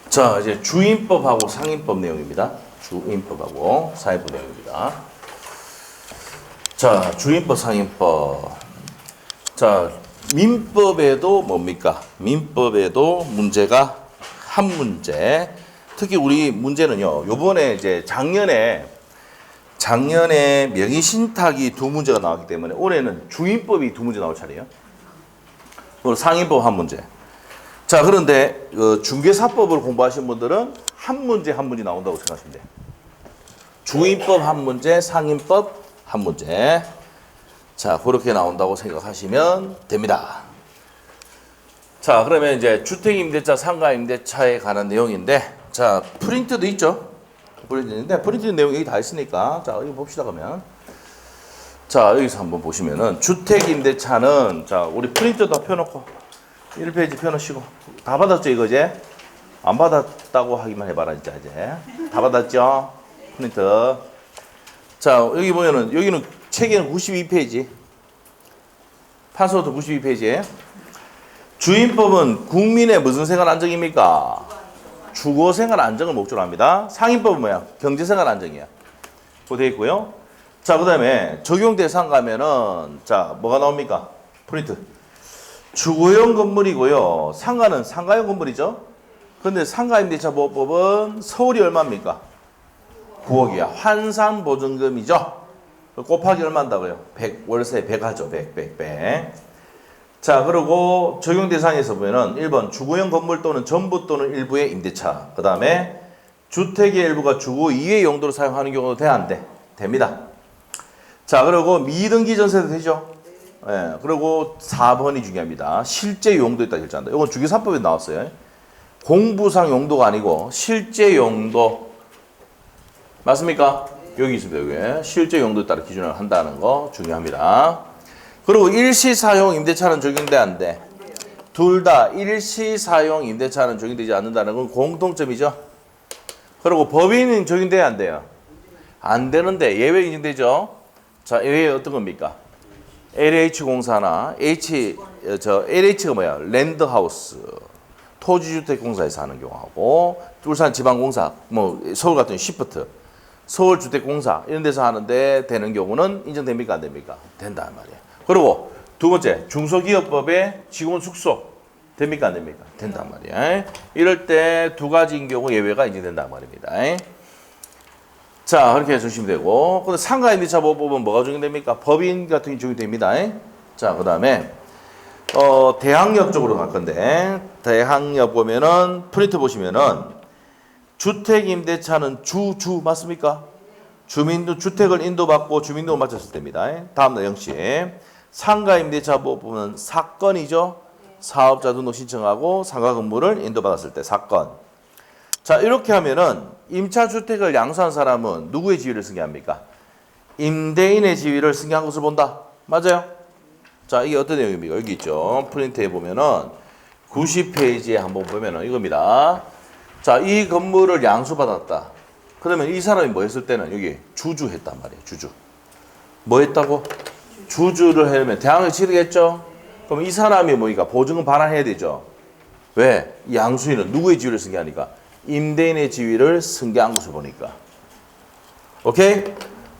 자, 이제 주임법하고 상임법 내용입니다. 주임법하고 상임법 내용입니다. 자, 주임법, 상임법. 자, 민법에도 뭡니까? 민법에도 문제가 한 문제. 특히 우리 문제는요, 요번에 이제 작년에 명의신탁이 두 문제가 나왔기 때문에 올해는 주임법이 두 문제 나올 차례예요. 그리고 상임법 한 문제. 자, 그런데 중개사법을 공부하신 분들은 한 문제 나온다고 생각하시면 돼요. 주임법 한 문제, 상임법 한 문제. 자, 그렇게 나온다고 생각하시면 됩니다. 자, 그러면 이제 주택임대차, 상가임대차에 관한 내용인데, 자, 프린트도 있죠? 프린트인데, 프린트 내용 여기 다 있으니까, 자, 여기 봅시다, 그러면. 자, 여기서 한번 보시면은, 주택임대차는, 자, 우리 프린트 다 펴놓고, 1페이지 펴놓으시고 다 받았죠 이거지? 안 받았다고 하기만 해봐라 진짜 이제 다 받았죠? 프린트. 자, 여기 보면은 여기는 책에는 92페이지 판서부터 92페이지에 주임법은 국민의 무슨 생활 안정입니까? 주거 생활 안정을 목적으로 합니다. 상임법은 뭐야? 경제 생활 안정이야. 그거 되어 있고요. 자, 그 다음에 적용 대상 가면은 자, 뭐가 나옵니까? 프린트. 주거용 건물이고요. 상가는 상가용 건물이죠. 근데 상가임대차보호법은 서울이 얼마입니까? 9억이야. 환산보증금이죠. 곱하기 얼마인다고요? 100, 월세 100 하죠. 100. 자, 그리고 적용 대상에서 보면은 1번 주거용 건물 또는 전부 또는 일부의 임대차. 그 다음에 주택의 일부가 주거 이외의 용도로 사용하는 경우도 돼, 안 돼? 됩니다. 자, 그리고 미등기 전세도 되죠. 예, 그리고 4번이 중요합니다. 실제 용도 있다 결정한다. 이건 주기사법에 나왔어요. 공부상 용도가 아니고 실제 용도 맞습니까? 여기 있습니다. 여기 실제 용도에 따라 기준을 한다는 거 중요합니다. 그리고 일시사용 임대차는 적용돼 안 돼? 둘 다 일시사용 임대차는 적용되지 않는다는 건 공통점이죠. 그리고 법인은 적용돼야 안 돼요? 안 되는데 예외 인정되죠. 자, 예외 어떤 겁니까? LH공사나 LH가 뭐야? 랜드하우스, 토지주택공사에서 하는 경우하고 울산지방공사, 뭐 서울 같은 시프트, 서울주택공사 이런 데서 하는데 되는 경우는 인정됩니까? 안 됩니까? 된단 말이에요. 그리고 두 번째, 중소기업법의 직원 숙소 됩니까? 안 됩니까? 된단 말이에요. 이럴 때 두 가지인 경우 예외가 인정된단 말입니다. 자, 그렇게 해주시면 되고. 근데 상가임대차보호법은 뭐가 적용됩니까? 법인 같은 게 적용됩니다. 자, 그 다음에, 대항력 쪽으로 갈 건데, 대항력 보면은, 프린트 보시면은, 주택임대차는 주 맞습니까? 주민도 주택을 인도받고 주민등을 마쳤을 때입니다. 다음 날 0시. 상가임대차보호법은 사건이죠? 사업자 등록 신청하고 상가 건물을 인도받았을 때 사건. 자, 이렇게 하면은 임차주택을 양수한 사람은 누구의 지위를 승계합니까? 임대인의 지위를 승계한 것을 본다. 맞아요? 자, 이게 어떤 내용입니까? 여기 있죠. 프린트에 보면은 90페이지에 한번 보면은 이겁니다. 자, 이 건물을 양수받았다. 그러면 이 사람이 뭐 했을 때는 여기 주주했단 말이에요. 주주. 뭐 했다고? 주주를 하려면 대항을 치르겠죠? 그럼 이 사람이 뭐니까 보증금 반환해야 되죠? 왜? 이 양수인은 누구의 지위를 승계하니까? 임대인의 지위를 승계한 것을 보니까. 오케이?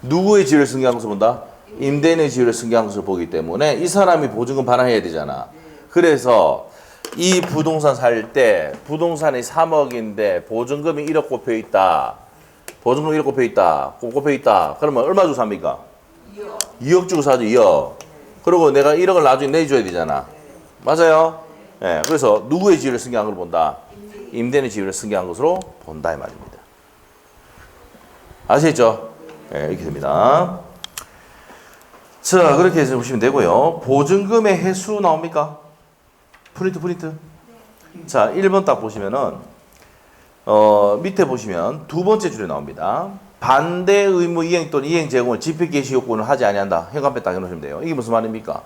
누구의 지위를 승계한 것을 본다? 임대인의 지위를 승계한 것을 보기 때문에 이 사람이 보증금 반환해야 되잖아. 그래서 이 부동산 살 때 부동산이 3억인데 보증금이 1억 꼽혀 있다. 보증금 1억 꼽혀 있다. 꼽혀 있다. 그러면 얼마 주고 삽니까? 2억 주고 사죠. 2억. 그리고 내가 1억을 나중에 내줘야 되잖아. 맞아요? 예, 그래서 누구의 지위를 승계한 걸 본다? 임대인의 지위를 승계한 것으로 본다 이 말입니다. 아시겠죠? 네, 이렇게 됩니다. 자, 그렇게 해서 보시면 되고요. 보증금의 해수 나옵니까? 프린트. 자, 1번 딱 보시면은 밑에 보시면 두 번째 줄에 나옵니다. 반대 의무 이행 또는 이행 제공을 집행 개시 요건을 하지 아니한다. 현관패 딱 해놓으시면 돼요. 이게 무슨 말입니까?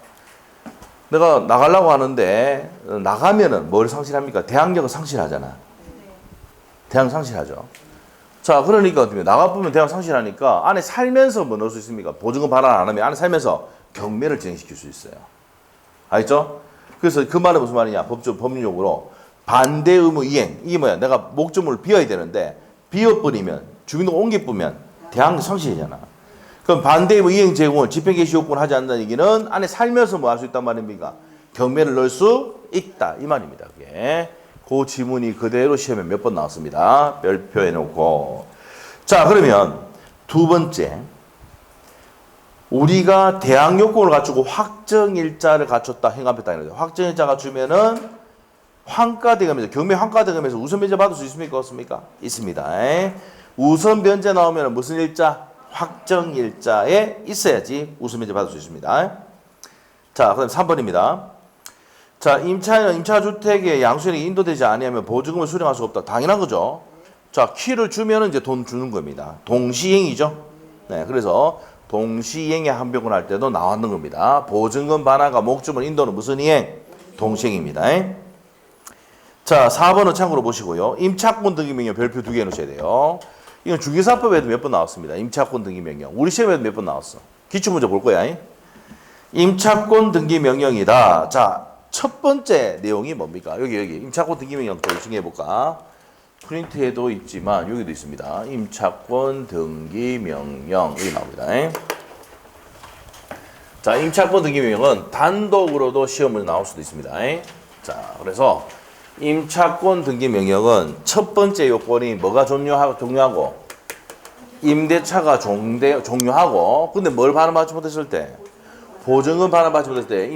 내가 나가려고 하는데 나가면은 뭘 상실합니까? 대항력을 상실하잖아. 대항 상실하죠. 자, 그러니까 어떻게 나가보면 대항 상실하니까 안에 살면서 뭐 넣을 수 있습니까? 보증금 반환 안 하면 안에 살면서 경매를 진행시킬 수 있어요. 알겠죠? 그래서 그 말은 무슨 말이냐? 법률용어로 반대 의무 이행. 이게 뭐야? 내가 목적물을 비워야 되는데 비워버리면 주민등록 옮겨보면 대항 상실이잖아. 그럼 반대 의무 이행 제공을 집행개시 요건 하지 않는다는 얘기는 안에 살면서 뭐 할 수 있단 말입니까? 경매를 넣을 수 있다. 이 말입니다. 그게. 그 지문이 그대로 시험에 몇 번 나왔습니다. 별표해 놓고. 자, 그러면 두 번째. 우리가 대항 요건을 갖추고 확정일자를 갖췄다. 행안했다. 확정일자 갖추면은 환가대금에서, 경매 환가대금에서 우선 변제 받을 수 있습니까? 없습니까? 있습니다. 우선 변제 나오면 무슨 일자? 확정일자에 있어야지 우선 변제 받을 수 있습니다. 자, 그다음 3번입니다. 자, 임차인은 임차주택의 양수인에게 인도되지 아니하면 보증금을 수령할 수가 없다. 당연한 거죠. 자, 키를 주면 이제 돈 주는 겁니다. 동시행이죠. 네, 그래서 동시행의 한병을 할 때도 나왔는 겁니다. 보증금 반환과 목적물 인도는 무슨 이행? 동시행입니다. 자, 4번은 참고로 보시고요. 임차권 등기 명령 별표 2개 넣으셔야 돼요. 이건 주기사법에도 몇 번 나왔습니다. 임차권 등기 명령. 우리 시험에도 몇 번 나왔어. 기출문제 볼 거야. 임차권 등기 명령이다. 자, 첫 번째 내용이 뭡니까? 여기 임차권 등기 명령 또 정리해 볼까? 프린트에도 있지만 여기도 있습니다. 임차권 등기 명령 여기 나옵니다. 자, 임차권 등기 명령은 단독으로도 시험을 나올 수도 있습니다. 자, 그래서 임차권 등기 명령은 첫 번째 요건이 뭐가 종료하고 임대차가 종료하고 근데 뭘 반환받지 못했을 때 보증금 반환받지 못했을 때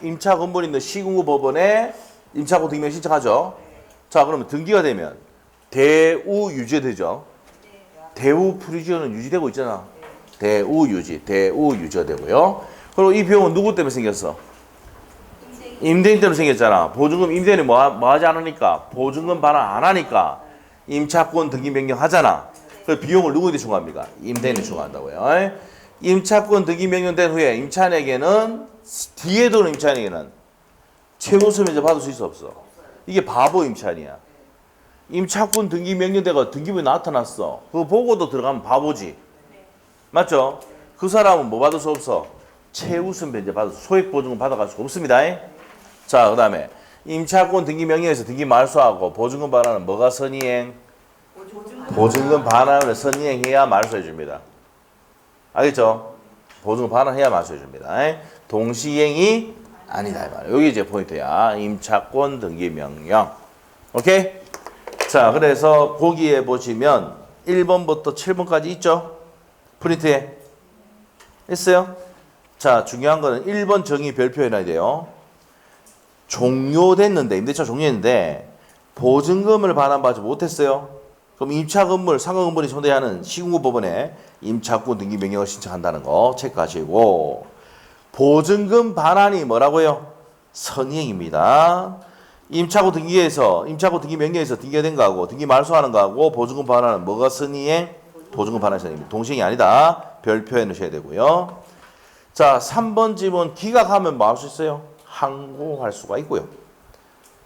임차 건물이 있는 시군구 법원에 임차권 등기명 신청하죠. 자, 그러면 등기가 되면 대우 유지되죠. 대우 프리지어는 유지되고 있잖아. 대우 유지가 되고요. 그리고 이 비용은 누구 때문에 생겼어? 임대인 때문에 생겼잖아. 보증금 임대인이 뭐 하지 않으니까 보증금 반환 안 하니까 임차권 등기 명령 하잖아. 그 비용을 누구한테 중과합니까? 임대인이 중과한다고요. 임차권 등기 명령된 후에 임차인에게는 뒤에 도는 임차인에게는 최우선 면제 받을 수 있어 없어? 이게 바보 임차인이야. 임차권 등기 명령대가 등기부에 나타났어. 그거 보고도 들어가면 바보지. 맞죠? 그 사람은 뭐 받을 수 없어? 최우선 변제 받을 수, 소액보증금 받아갈 수가 없습니다. 자, 그 다음에 임차권 등기 명령에서 등기 말소하고 보증금 반환은 뭐가 선이행? 보증금 반환을 선이행해야 말소해 줍니다. 알겠죠? 보증금 반환해야 말소해 줍니다. 동시행이 아니다 이 말이야. 여기 이제 포인트야. 임차권 등기 명령. 오케이? 자, 그래서 거기에 보시면 1번부터 7번까지 있죠? 프린트에. 있어요? 자, 중요한 거는 1번 정의 별표해 놔야 돼요. 종료됐는데, 임대차 종료했는데, 보증금을 반환받지 못했어요. 그럼 임차 건물, 상가 건물이 손대하는 시군구 법원에 임차권 등기 명령을 신청한다는 거 체크하시고, 보증금 반환이 뭐라고요? 선이행입니다. 임차권 등기 명령에서 등기가 된 거하고, 등기 말소하는 거하고, 보증금 반환은 뭐가 선이행? 보증금 반환 선이행입니다. 동시행이 아니다. 별표해 놓으셔야 되고요. 자, 3번 지문 기각하면 뭐 할 수 있어요? 항고할 수가 있고요.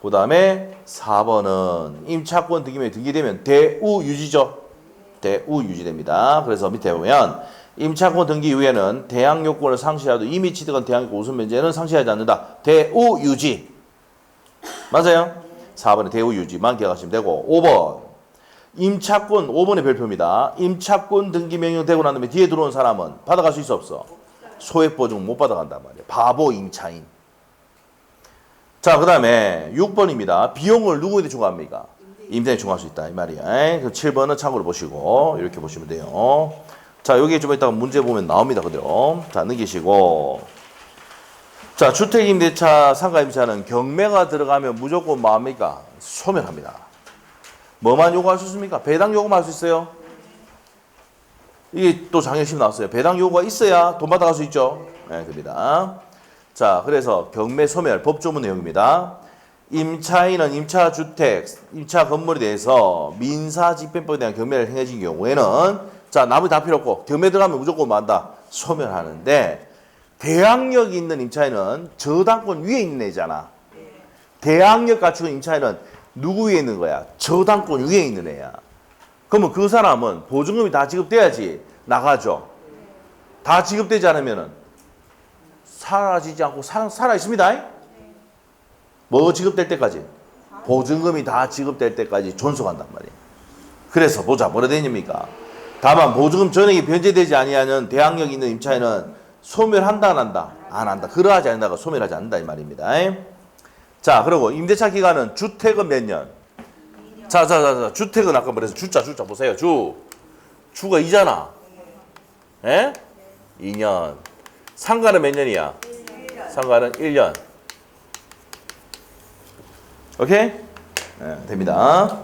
그 다음에 4번은 임차권 등기명이 등기되면 대우 유지죠. 대우 유지됩니다. 그래서 밑에 보면 임차권 등기 이후에는 대항 요건을 상실하도 이미 취득한 대항 요건 우선 면제는 상실하지 않는다. 대우 유지. 맞아요? 4번에 대우 유지만 기억하시면 되고 5번 임차권 5번의 별표입니다. 임차권 등기 명령 되고 난 다음에 뒤에 들어온 사람은 받아갈 수 있어 없어? 소액보증 못 받아간단 말이에요. 바보 임차인. 자, 그 다음에 6번입니다. 비용을 누구에게 중과합니까? 임대인이 중과할 수 있다 이 말이야. 7번은 참고로 보시고 이렇게 보시면 돼요. 자, 여기 좀 이따가 문제 보면 나옵니다. 그대로. 자, 넘기시고. 자, 주택임대차, 상가임대차는 경매가 들어가면 무조건 뭐합니까? 소멸합니다. 뭐만 요구할 수 있습니까? 배당 요구만 할 수 있어요? 이게 또 작년 나왔어요. 배당 요구가 있어야 돈 받아갈 수 있죠? 네, 됩니다. 자, 그래서 경매 소멸 법조문 내용입니다. 임차인은 임차주택, 임차 건물에 대해서 민사집행법에 대한 경매를 행해진 경우에는 자, 나머지 다 필요 없고 경매 들어가면 무조건 뭐 한다? 소멸하는데 대항력이 있는 임차인은 저당권 위에 있는 애잖아. 대항력 갖추고 임차인은 누구 위에 있는 거야? 저당권 위에 있는 애야. 그러면 그 사람은 보증금이 다 지급돼야지 나가죠. 다 지급되지 않으면은 사라지지 않고 살아 있습니다. 뭐 지급될 때까지? 보증금이 다 지급될 때까지 존속한단 말이에요. 그래서 보자 뭐라 되냐입니까? 다만 보증금 전액이 변제되지 아니하는 대항력 있는 임차인은 소멸한다 안 한다? 안 한다. 그러하지 않는다가 소멸하지 않는다 이 말입니다. 자 그리고 임대차 기간은 주택은 몇 년? 자 주택은 아까 말해서 주자 보세요. 주가 2잖아. 예? 2년. 상가는 몇 년이야? 상가는 1년. 오케이? 네, 됩니다.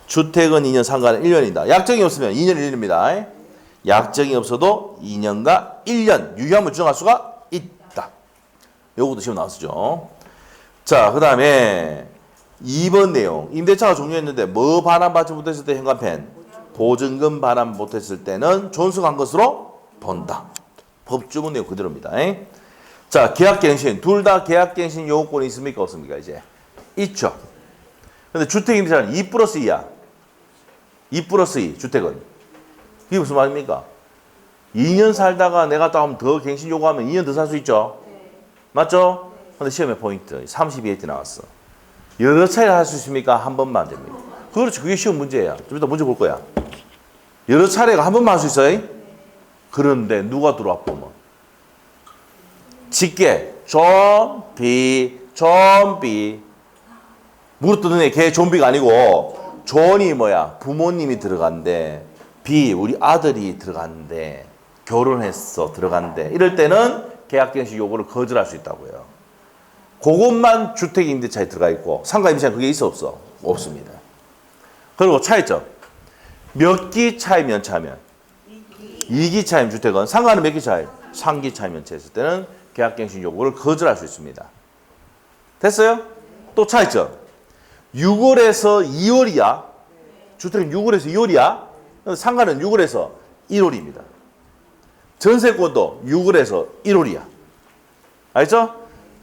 주택은 2년, 상가는 1년이다. 약정이 없으면 2년, 1년입니다. 약정이 없어도 2년과 1년 유효함을 주장할 수가 있다. 요것도 시험 나왔죠. 자, 그 다음에 2번 내용. 임대차가 종료했는데 뭐 반환받지 못했을 때 현관펜? 보증금 반환 못했을 때는 존속한 것으로 본다. 법주문 내용 그대로입니다. 자, 계약갱신. 둘 다 계약갱신 요건이 있습니까? 없습니까? 이제. 있죠. 근데 주택임대차는 2 플러스 2야. 2 플러스 2, 주택은. 이게 무슨 말입니까? 2년 살다가 내가 더 갱신 요구하면 2년 더 살 수 있죠? 맞죠? 근데 시험의 포인트. 32회 나왔어. 여러 차례 할 수 있습니까? 한 번만 됩니다. 그렇지. 그게 시험 문제야. 좀 이따 문제 볼 거야. 여러 차례가 한 번만 할 수 있어요? 그런데 누가 들어와 보면. 직계. 좀비. 물어뜯는 애, 걔 좀비가 아니고, 존이 뭐야? 부모님이 들어간대. 우리 아들이 들어간대. 결혼했어. 들어간대. 이럴 때는 계약갱신 요구를 거절할 수 있다고요. 그것만 주택임대차에 들어가 있고, 상가임대차에 그게 있어, 없어? 없습니다. 그리고 차이점. 몇 기 차임 연차면? 2기 차임 주택은, 상가는 몇 기 차임? 3기 차임 연차했을 때는 계약갱신 요구를 거절할 수 있습니다. 됐어요? 또 차이점. 6월에서 2월이야. 주택은 6월에서 2월이야. 상가는 6월에서 1월입니다. 전세권도 6월에서 1월이야. 알죠?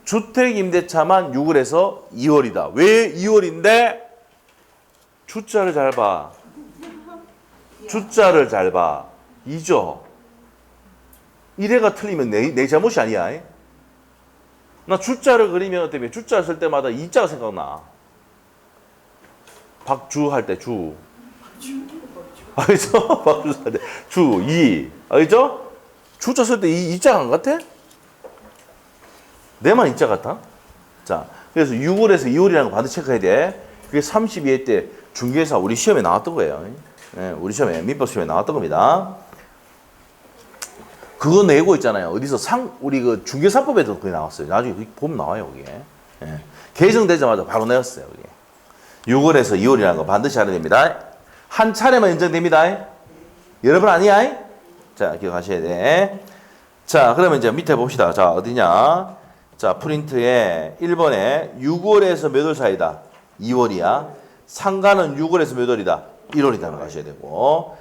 주택임대차만 6월에서 2월이다. 왜 2월인데? 주자를 잘 봐. 주자를 잘 봐. 2죠. 1회가 틀리면 내 잘못이 아니야. 나 주자를 그리면 어때요? 주자를 쓸 때마다 2자가 생각나. 박주 할 때 주. 알죠? 박주 할 때 주, 2. 알죠? 주자 쓸 때 2자 안 같아? 내만 2자 같아? 자, 그래서 6월에서 2월이라는 거 반드시 체크해야 돼. 그게 32회 때 중개사 우리 시험에 나왔던 거예요. 네, 우리 시험에, 민법 시험에 나왔던 겁니다. 그거 내고 있잖아요. 어디서 우리 그 중개사법에도 그게 나왔어요. 나중에 보면 나와요, 그게. 네. 개정되자마자 바로 내었어요, 그게. 6월에서 2월이라는 거 반드시 알아야 됩니다. 한 차례만 인정됩니다. 여러 번 아니야? 자, 기억하셔야 돼. 자, 그러면 이제 밑에 봅시다. 자, 어디냐? 자, 프린트에 1번에 6월에서 몇 월 사이다? 2월이야. 상가는 6월에서 몇 월이다? 1월이다는 거 아셔야 되고.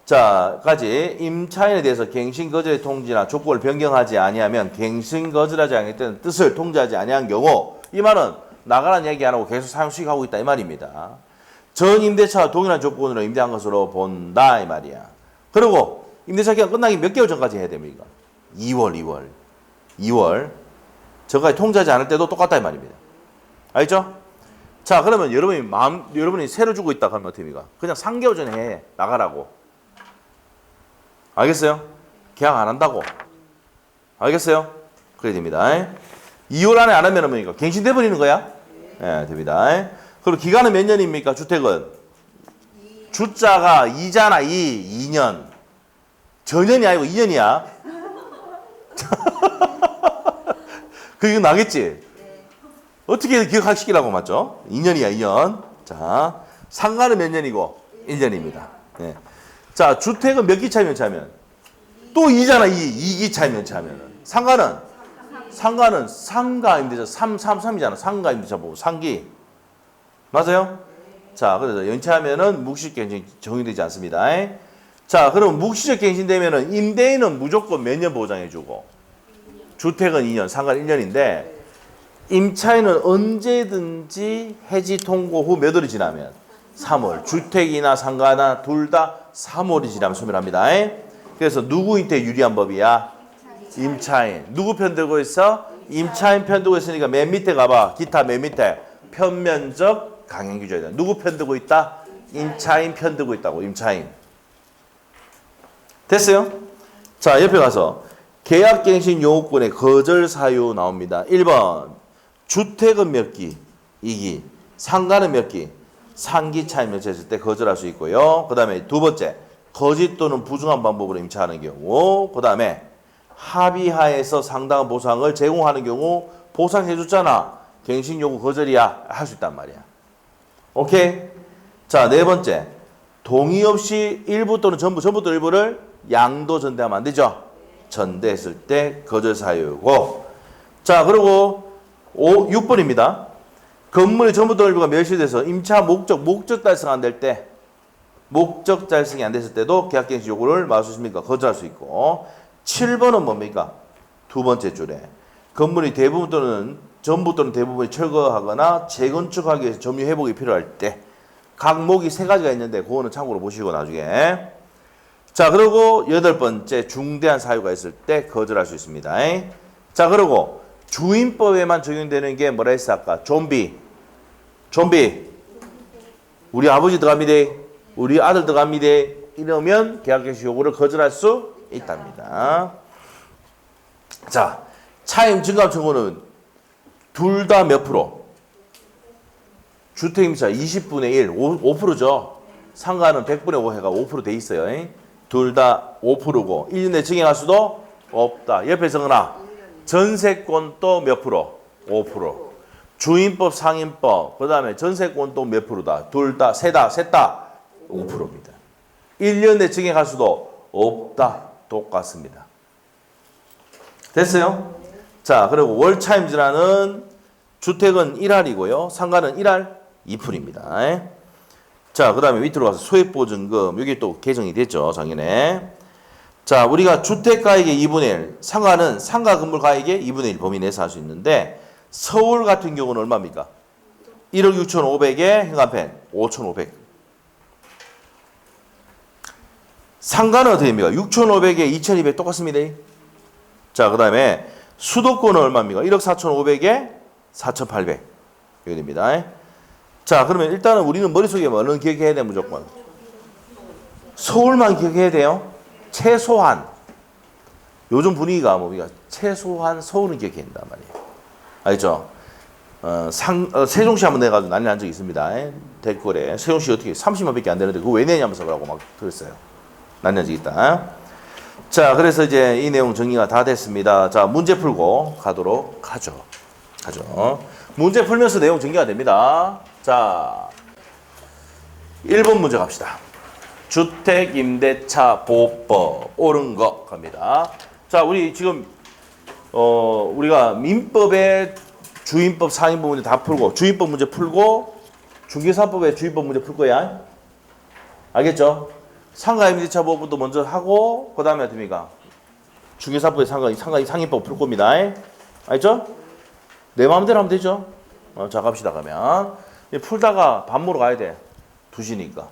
자, 까지 임차인에 대해서 갱신 거절의 통지나 조건을 변경하지 아니하면 갱신 거절하지 않겠다는 뜻을 통지하지 아니한 경우 이 말은 나가라는 얘기 안 하고 계속 사용 수익하고 있다 이 말입니다. 전 임대차와 동일한 조건으로 임대한 것으로 본다 이 말이야. 그리고 임대차 기간 끝나기 몇 개월 전까지 해야 됩니까? 2월. 전까지 통지하지 않을 때도 똑같다 이 말입니다. 알죠? 자, 그러면 여러분이 세를 주고 있다 하면 어떻게 됩니까? 그냥 3개월 전에 해 나가라고. 알겠어요? 계약 안 한다고. 알겠어요? 그래야 됩니다. 2월 안에 안 하면 뭡니까? 갱신돼 버리는 거야? 네, 됩니다. 그리고 기간은 몇 년입니까? 주택은? 주자가 2잖아, 2년. 전년이 아니고 2년이야. 그게 나겠지? 어떻게 기억하시기라고 맞죠? 2년이야, 2년. 자, 상가는 몇 년이고? 1년입니다. 네. 자, 주택은 몇 기 차임 연차면? 또 2잖아, 2기 차임 연차면. 상가는 상가임대차 3이잖아. 상가임대차 보고 3기. 맞아요? 자, 그래서 연차하면은 묵시적갱신 적용되지 않습니다. 자, 그럼 묵시적 갱신되면은 임대인은 무조건 몇 년 보장해주고 주택은 2년, 상가는 1년인데 임차인은 언제든지 해지 통고 후 몇 월이 지나면 3월. 주택이나 상가나 둘 다 3월이 지나면 소멸합니다. 그래서 누구한테 유리한 법이야? 임차인. 누구 편 들고 있어? 임차인 편 들고 있으니까 맨 밑에 가봐. 기타 맨 밑에. 편면적 강행규제다. 누구 편 들고 있다? 임차인 편 들고 있다고. 임차인. 됐어요? 자, 옆에 가서 계약갱신 요구권의 거절 사유 나옵니다. 1번. 주택은 몇 기? 2기. 상가는 몇 기? 3기 차이 맺혔을 때 거절할 수 있고요. 그 다음에 두 번째. 거짓 또는 부정한 방법으로 임차하는 경우. 그 다음에 합의하에서 상당한 보상을 제공하는 경우 보상해줬잖아. 갱신 요구 거절이야. 할 수 있단 말이야. 오케이? 자, 네 번째. 동의 없이 일부 또는 전부 또는 일부를 양도 전대하면 안 되죠. 전대했을 때 거절 사유고. 자, 그리고 6번입니다. 건물의 전부 또는 일부가 멸실돼서 임차 목적 달성 안 될 때, 목적 달성이 안 됐을 때도 계약갱신 요구를 말할 수 있습니까? 거절할 수 있고. 7번은 뭡니까? 두 번째 줄에 건물이 대부분 또는 전부 또는 대부분이 철거하거나 재건축하기 위해서 점유 회복이 필요할 때 각목이 3가지가 있는데 그거는 참고로 보시고 나중에. 자, 그리고 8번째 중대한 사유가 있을 때 거절할 수 있습니다. 자, 그리고 주임법에만 적용되는 게 뭐라 했어 아까? 좀비. 우리 아버지 들어갑니다. 우리 아들 들어갑니다. 이러면 계약갱신 요구를 거절할 수 있답니다. 자, 차임 증감 청구는 둘 다 몇 프로? 주택임차 20분의 1, 5%죠. 상가는 100분의 5해가 5% 돼 있어요. 둘 다 5%고 1년 내에 증액할 수도 없다. 옆에 적어놔. 전세권도 몇 프로? 5%. 주임법, 상임법, 그 다음에 전세권도 몇 프로다? 둘 다, 셋 다 5%입니다. 1년 내에 증액할 수도 없다. 똑같습니다. 됐어요? 자, 그리고 월차임 질환은 주택은 1할이고요. 상가는 1할 2풀입니다. 자, 그 다음에 밑으로 가서 소액보증금. 이게 또 개정이 됐죠, 작년에. 자, 우리가 주택가액의 2분의 1, 상가는 상가 건물 가액의 2분의 1 범위 내에서 할 수 있는데 서울 같은 경우는 얼마입니까? 1억 6,500에 현관펜 5,500. 상가는 어떻게 됩니까? 6,500에 2,200 똑같습니다. 자, 그 다음에 수도권은 얼마입니까? 1억 4,500에 4,800. 이거 됩니다. 자, 그러면 일단은 우리는 머릿속에 뭐는 기억해야 돼, 무조건. 서울만 기억해야 돼요. 최소한. 요즘 분위기가 뭡니까? 최소한 서울은 기억해야 된단 말이에요. 알죠? 세종시 한번 내가지고 난리 난 적이 있습니다. 댓글에. 세종시 어떻게 30만 밖에 안 되는데 그거 왜 내냐면서 그러고 막 그랬어요. 난리 난 적이 있다. 자, 그래서 이제 이 내용 정리가 다 됐습니다. 자, 문제 풀고 가도록 하죠. 문제 풀면서 내용 정리가 됩니다. 자, 1번 문제 갑시다. 주택임대차 보호법 옳은 거 갑니다. 자, 우리 지금 우리가 민법의 주임법 상임법 문제 다 풀고 주임법 문제 풀고 중개사법의 주임법 문제 풀 거야. 알겠죠? 상가임대차 보호법도 먼저 하고 그 다음에 어떻습니까? 중개사법의 상임법 풀 겁니다. 알죠? 내 마음대로 하면 되죠. 자, 갑시다. 그러면 풀다가 밥 먹으러 가야 돼. 2시니까.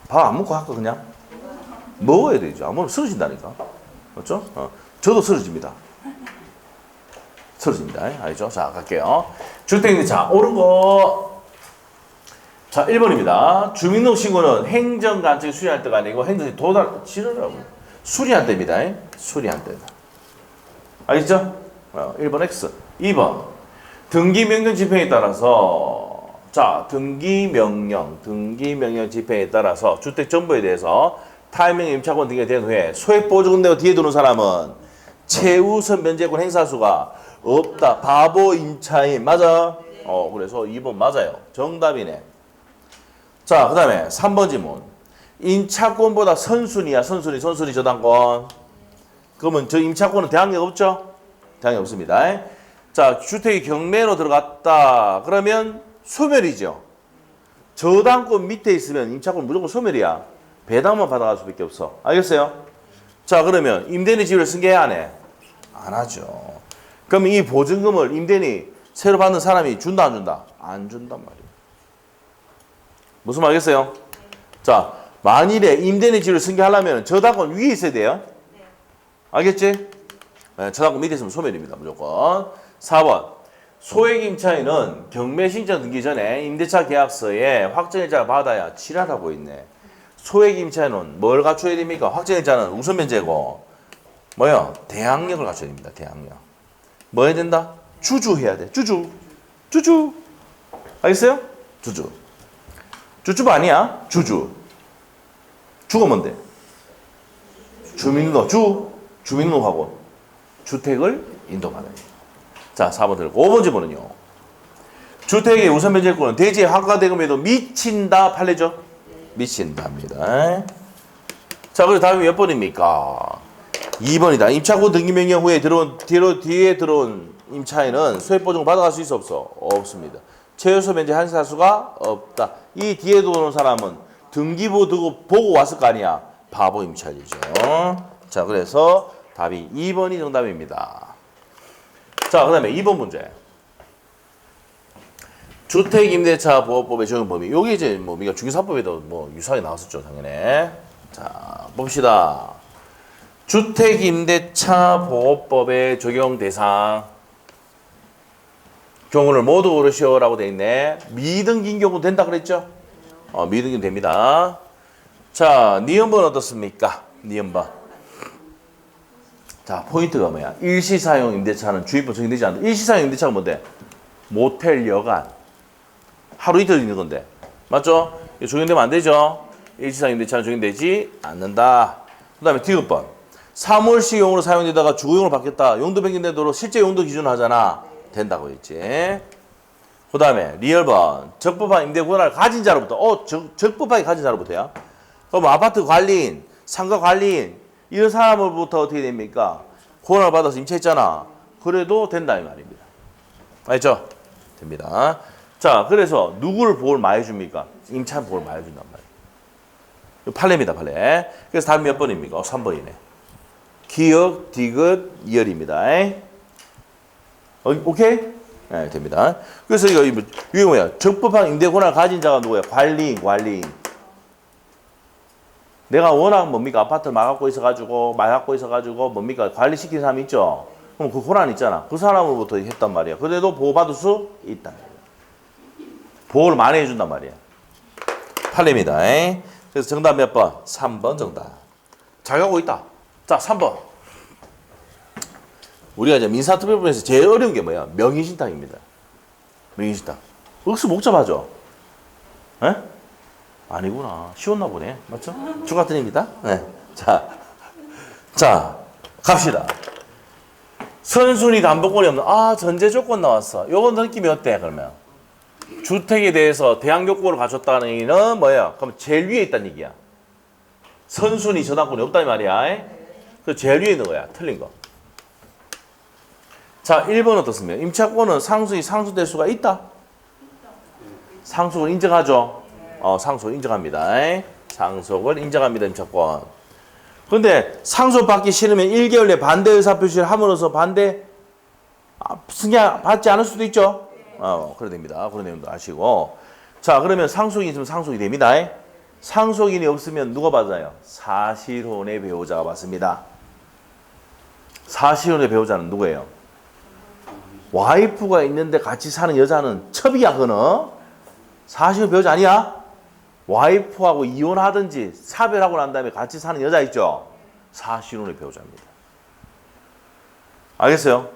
밥 안 먹고 할까 그냥? 먹어야 되죠. 안 먹으면 쓰러진다니까. 맞죠? 저도 쓰러집니다. 알죠? 자, 갈게요. 주택임대차 옳은 거. 자, 1번입니다. 주민등록신고는 행정관청이 수리할 때가 아니고 행정관청이 지르라고. 수리할 때입니다. 수리할 때다. 알겠죠? 1번 X. 2번. 등기명령 집행에 따라서 자, 등기명령 집행에 따라서 주택정보에 대해서 타임명 임차권 등기가 된 후에 소액보증금 내고 뒤에 두는 사람은 최우선 면제권 행사할 수가 없다. 바보 임차인. 맞아? 그래서 2번 맞아요. 정답이네. 자, 그 다음에 3번 지문. 임차권보다 선순위야. 선순위 저당권. 그러면 저 임차권은 대항력 없죠? 대항력 없습니다. 자, 주택이 경매로 들어갔다. 그러면 소멸이죠. 저당권 밑에 있으면 임차권 무조건 소멸이야. 배당만 받아갈 수밖에 없어. 알겠어요? 자, 그러면 임대인의 지위를 승계해야 안 해? 안 하죠. 그럼 이 보증금을 임대인이 새로 받는 사람이 준다 안 준다? 안 준단 말이에요. 무슨 말이겠어요? 자, 만일에 임대인의 지위를 승계하려면 저당권 위에 있어야 돼요. 알겠지? 네, 저당권 밑에 있으면 소멸입니다. 무조건. 4번. 소액 임차인은 경매 신청 등기 전에 임대차 계약서에 확정일자를 받아야 칠하라고 있네. 소액 임차인은 뭘 갖춰야 됩니까? 확정일자는 우선 면제고 뭐요? 대항력을 갖춰야 됩니다. 대항력. 뭐 해야 된다? 주주해야 돼. 주주. 알겠어요? 주주가 아니야. 주주. 주가 뭔데? 주민등록하고 주택을 인도받아야 돼. 자, 4번 들고 5번 질문은요. 주택의 우선 면제권은 대지의 환가대금에도 미친다 판례죠? 미친답니다. 자, 그래서 다음이 몇 번입니까? 2번이다. 임차권 등기 명령 후에 뒤에 들어온 임차인은 소액보증을 받아갈 수 있어 없어? 없습니다. 최소 면제 한 사수가 없다. 이 뒤에 들어온 사람은 등기부 두고 보고 왔을 거 아니야? 바보 임차인이죠. 자, 그래서 답이 2번이 정답입니다. 자, 그 다음에 2번 문제. 주택임대차 보호법의 적용 범위. 요게 이제 뭐, 우리가 중개사법에도 뭐 유사하게 나왔었죠, 당연히. 자, 봅시다. 주택임대차 보호법의 적용 대상. 경우를 모두 고르시오라고 돼 있네. 미등기인 경우 된다 그랬죠? 미등기는 됩니다. 자, 니은번 어떻습니까? 니은번. 자, 포인트가 뭐야? 일시사용 임대차는 주입법 적용되지 않는다. 일시사용 임대차가 뭔데? 모텔, 여관. 하루 이틀 있는 건데. 맞죠? 이거 적용되면 안 되죠? 일시사용 임대차는 적용되지 않는다. 그 다음에 디귿번. 사무실식 용으로 사용되다가 주거용으로 바뀌었다. 용도 변경되도록 실제 용도 기준으로 하잖아. 된다고 했지. 그 다음에 리얼번. 적법한 임대 권한을 가진 자로부터. 적법하게 가진 자로부터야. 그럼 아파트 관리인, 상가 관리인 이런 사람으로부터 어떻게 됩니까? 권한을 받아서 임차했잖아. 그래도 된다 이 말입니다. 알죠? 됩니다. 자, 그래서 누구를 보호를 많이 해줍니까? 임차인 보호를 많이 해준단 말이에요. 판례입니다, 판례. 그래서 답이 몇 번입니까? 3번이네. 기역, 디귿, 이열입니다. 오케이? 네, 됩니다. 그래서 이게 뭐야? 적법한 임대 권한을 가진 자가 누구야? 관리인. 내가 워낙 뭡니까? 아파트를 막고 있어가지고 뭡니까? 관리시킨 사람이 있죠? 그럼 그 권한 있잖아. 그 사람으로부터 했단 말이야. 그래도 보호받을 수 있다. 보호를 많이 해준단 말이야. 판례입니다. 그래서 정답 몇 번? 3번 정답. 잘 가고 있다. 자, 3번. 우리가 이제 민사특별법에서 제일 어려운 게 뭐야? 명의신탁입니다. 명의신탁. 억수 복잡하죠? 에? 아니구나. 쉬웠나 보네. 맞죠? 축하드립니다. 네. 자, 갑시다. 선순위 담보권이 없는, 전제 조건 나왔어. 요건 느낌이 어때, 그러면? 주택에 대해서 대항 요건을 갖췄다는 얘기는 뭐야? 그럼 제일 위에 있다는 얘기야. 선순위 저당권이 없다는 말이야. 그 제일 위에 있는 거야. 틀린 거. 자, 1번 어떻습니까? 임차권은 상수될 수가 있다? 상속을 인정하죠? 상속을 인정합니다. 상속을 인정합니다, 임차권. 근데 상속받기 싫으면 1개월 내 반대 의사 표시를 함으로써 승계 받지 않을 수도 있죠? 그래 됩니다. 그런 내용도 아시고. 자, 그러면 상속인이 있으면 상속이 됩니다. 상속인이 없으면 누가 받아요? 사실혼의 배우자가 받습니다. 사실혼의 배우자는 누구예요? 와이프가 있는데 같이 사는 여자는 첩이야, 그거는. 사실혼 배우자 아니야? 와이프하고 이혼하든지 사별하고 난 다음에 같이 사는 여자 있죠? 사실혼의 배우자입니다. 알겠어요?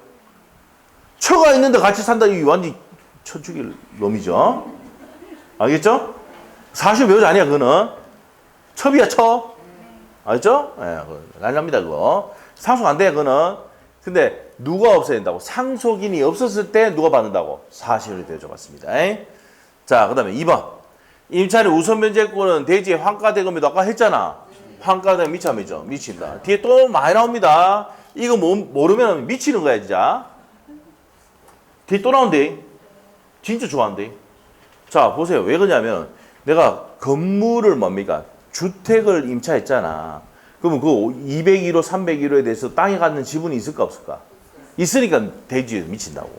처가 있는데 같이 산다, 이 완전 처 죽일 놈이죠? 알겠죠? 사실혼 배우자 아니야, 그거는. 첩이야, 첩. 알겠죠? 예, 난리 납니다, 그거. 상속 안 돼, 그거는. 근데 누가 없어야 된다고? 상속인이 없었을 때 누가 받는다고? 사실혼의 배우자 받습니다. 자, 그 다음에 2번. 임차인의 우선 면제권은 대지의 환가대금에도 아까 했잖아. 환가대금 미치죠? 미친다. 뒤에 또 많이 나옵니다. 이거 모르면 미치는 거야, 진짜. 뒤에 또 나온대. 진짜 좋아한대. 자, 보세요. 왜 그러냐면 내가 건물을 뭡니까? 주택을 임차했잖아. 그러면 그 201호, 301호에 대해서 땅에 갖는 지분이 있을까 없을까? 있으니까 되지 미친다고.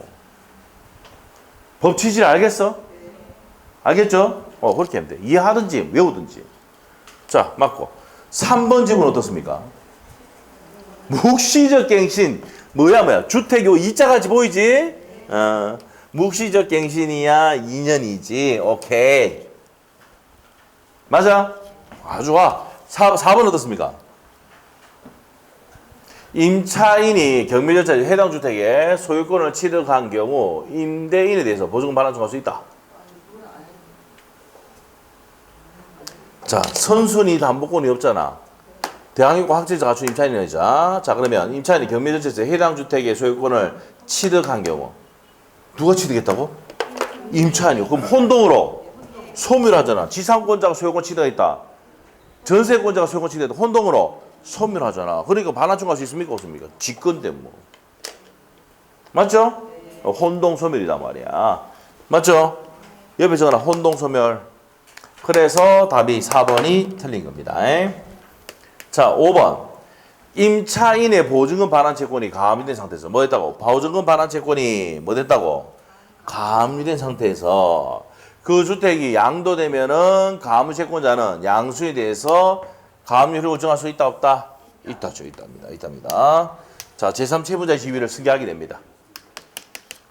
법 취지를 알겠어? 알겠죠? 그렇게 하면 돼. 이해하든지 외우든지. 자, 맞고. 3번 질문 어떻습니까? 묵시적 갱신. 뭐야? 주택 요 이자같이 보이지? 묵시적 갱신이야 2년이지. 오케이. 맞아? 아주 좋아. 4번 어떻습니까? 임차인이 경매절차에 해당 주택에 소유권을 취득한 경우 임대인에 대해서 보증금 반환 청구할 수 있다. 자, 선순위 담보권이 없잖아. 대항력과 학제자 갖춘 임차인이자. 자, 그러면 임차인이 경매절차에서 해당 주택의 소유권을 취득한 경우 누가 취득했다고? 임차인이요. 그럼 혼동으로 소멸하잖아. 지상권자가 소유권 취득했다. 전세권자가 소유권 취득했다. 혼동으로 소멸하잖아. 그러니까 반환 청구할 수 있습니까? 없습니까? 직권대 뭐. 맞죠? 혼동 소멸이단 말이야. 맞죠? 옆에 적어놔. 혼동 소멸. 그래서 답이 4번이 틀린 겁니다. 자, 5번. 임차인의 보증금 반환 채권이 가압류된 상태에서 뭐 했다고? 보증금 반환 채권이 뭐 됐다고? 가압류된 상태에서 그 주택이 양도되면은 가압류 채권자는 양수에 대해서 가압류 효력을 정할 수 있다 없다? 있다죠. 있답니다. 자, 제3채무자의 지위를 승계하게 됩니다.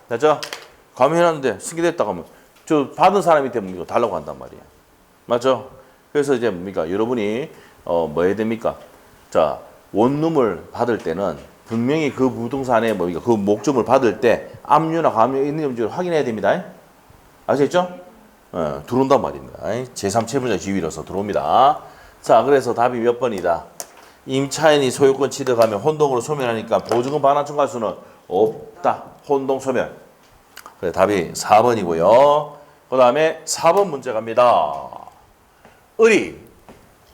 됐죠? 가압류 해놨는데 승계됐다 하면 저 받은 사람이 때문에 이거 달라고 한단 말이야. 맞죠? 그래서 이제 뭡니까? 여러분이 뭐 해야 됩니까? 자, 원룸을 받을 때는 분명히 그 부동산에 뭡니까? 그 목적을 받을 때 압류나 가압류 있는지를 확인해야 됩니다. 아시겠죠? 들어온단 말입니다. 제3채무자 지위로서 들어옵니다. 자, 그래서 답이 몇 번이다? 임차인이 소유권 취득하면 혼동으로 소멸하니까 보증금 반환 청구할 수는 없다. 혼동 소멸. 그래, 답이 4번이고요. 그 다음에 4번 문제 갑니다. 을이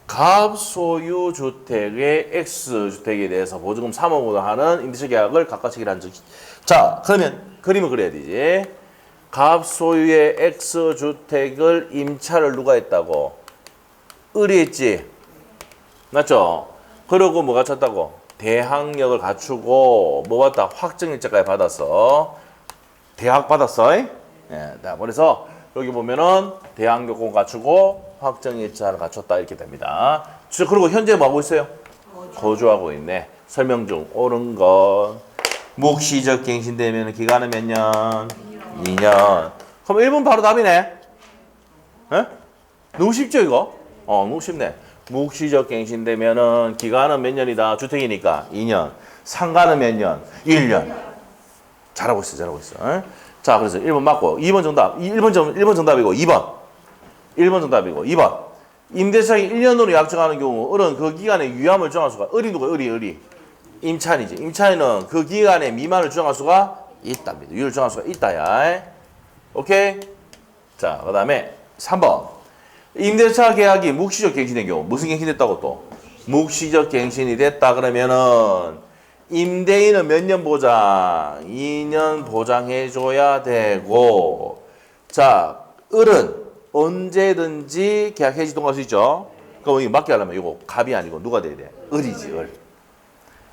갑소유 주택의 X주택에 대해서 보증금 3억으로 하는 임대차 계약을 각각 체결한 적. 자, 그러면 그림을 그려야 되지. 갑소유의 X주택을 임차를 누가 했다고? 을이 했지. 맞죠? 그러고 뭐가 쳤다고? 대항력을 갖추고 뭐 받다? 확정일자까지 받았어. 대학 받았어. 예, 그래서 여기 보면은 대항력권 갖추고 확정일자를 갖췄다 이렇게 됩니다. 그리고 현재 뭐 하고 있어요? 거주하고 있네. 설명 중 옳은 것. 묵시적 갱신되면 기간은 몇 년? 2년. 그럼 1번 바로 답이네. 에? 너무 쉽죠 이거? 너무 쉽네. 묵시적 갱신되면은 기간은 몇 년이다? 주택이니까 2년. 상가는 몇 년? 1년. 잘하고 있어. 에? 자, 그래서 1번 맞고 2번 정답. 1번 정답이고 1번 정답이고 2번. 임대차익 1년으로 약정하는 경우 을은 그 기간에 유함을 정할 수가. 을이 누구야? 을이. 임차인이지. 임차인은 그 기간에 미만을 정할 수가 있답니다. 유를 정할 수가 있다야. 오케이? 자, 그 다음에 3번. 임대차 계약이 묵시적 갱신된 경우. 무슨 갱신됐다고 또? 묵시적 갱신이 됐다 그러면은 임대인은 몇 년 보장? 2년 보장해줘야 되고. 자, 을은 언제든지 계약 해지 동의할 수 있죠. 그럼 이거 맞게 하려면 이거 갑이 아니고 누가 돼야 돼? 을이지, 을.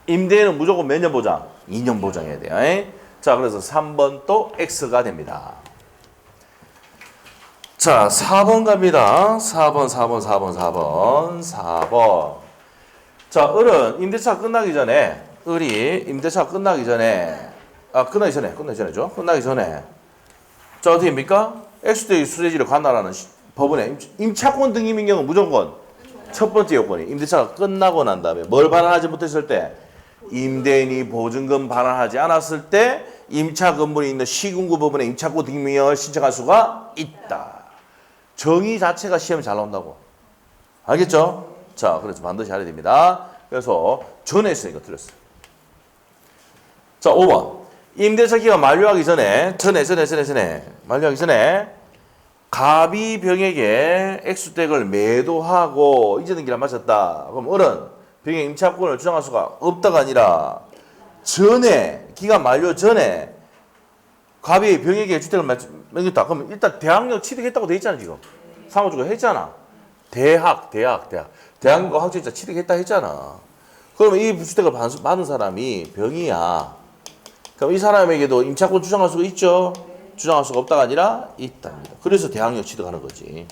임대인은 무조건 몇 년 보장? 2년 보장해야 돼요. 자, 그래서 3번 또 X가 됩니다. 자, 4번 갑니다. 4번. 자, 을은 임대차 끝나기 전에, 을이 임대차 끝나기 전에, 끝나기 전에. 자, 어떻게 됩니까? X대의 수재지를 관할하는 법원에 임차권 등기민 경우 무조건 첫 번째 요건이 임대차가 끝나고 난 다음에 뭘 반환하지 못했을 때? 임대인이 보증금 반환하지 않았을 때 임차 건물이 있는 시군구 법원에 임차권 등기명령을 신청할 수가 있다. 정의 자체가 시험에 잘 나온다고. 알겠죠? 자, 그래서 반드시 알아야 됩니다. 그래서 전에 했으니까 틀렸어요. 자, 5번. 임대차 기간 만료하기 전에, 만료하기 전에 갑이 병에게 X주택을 매도하고 이전 기간 마쳤다. 그럼 을은 병의 임차권을 주장할 수가 없다가 아니라 전에, 기간 만료 전에 갑이 병에게 주택을 매겼다. 그럼 일단 대항력 취득했다고 돼 있잖아, 지금. 사무주가 했잖아. 대항력과 확정자 취득했다 했잖아. 그러면 이 주택을 받은 사람이 병이야. 그럼 이 사람에게도 임차권 주장할 수가 있죠? 주장할 수가 없다가 아니라 있답니다. 그래서 대항력 취득하는 거지.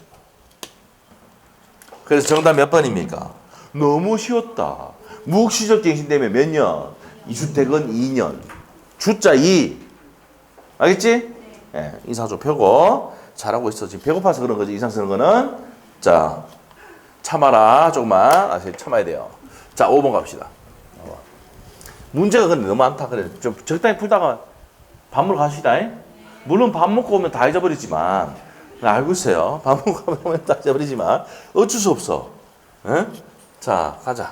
그래서 정답 몇 번입니까? 너무 쉬웠다. 묵시적 갱신되면 몇 년? 이 주택은 2년. 주자 2. 알겠지? 네, 인상 좀 펴고 잘하고 있어. 지금 배고파서 그런 거지. 인상 쓰는 거는. 자, 참아라. 조금만. 참아야 돼요. 자, 5번 갑시다. 문제가 근데 너무 많다. 그래. 좀 적당히 풀다가 밥 먹으러 가시다. 물론 밥 먹고 오면 다 잊어버리지만, 알고 있어요. 밥 먹고 오면 다 잊어버리지만, 어쩔 수 없어. 에? 자, 가자.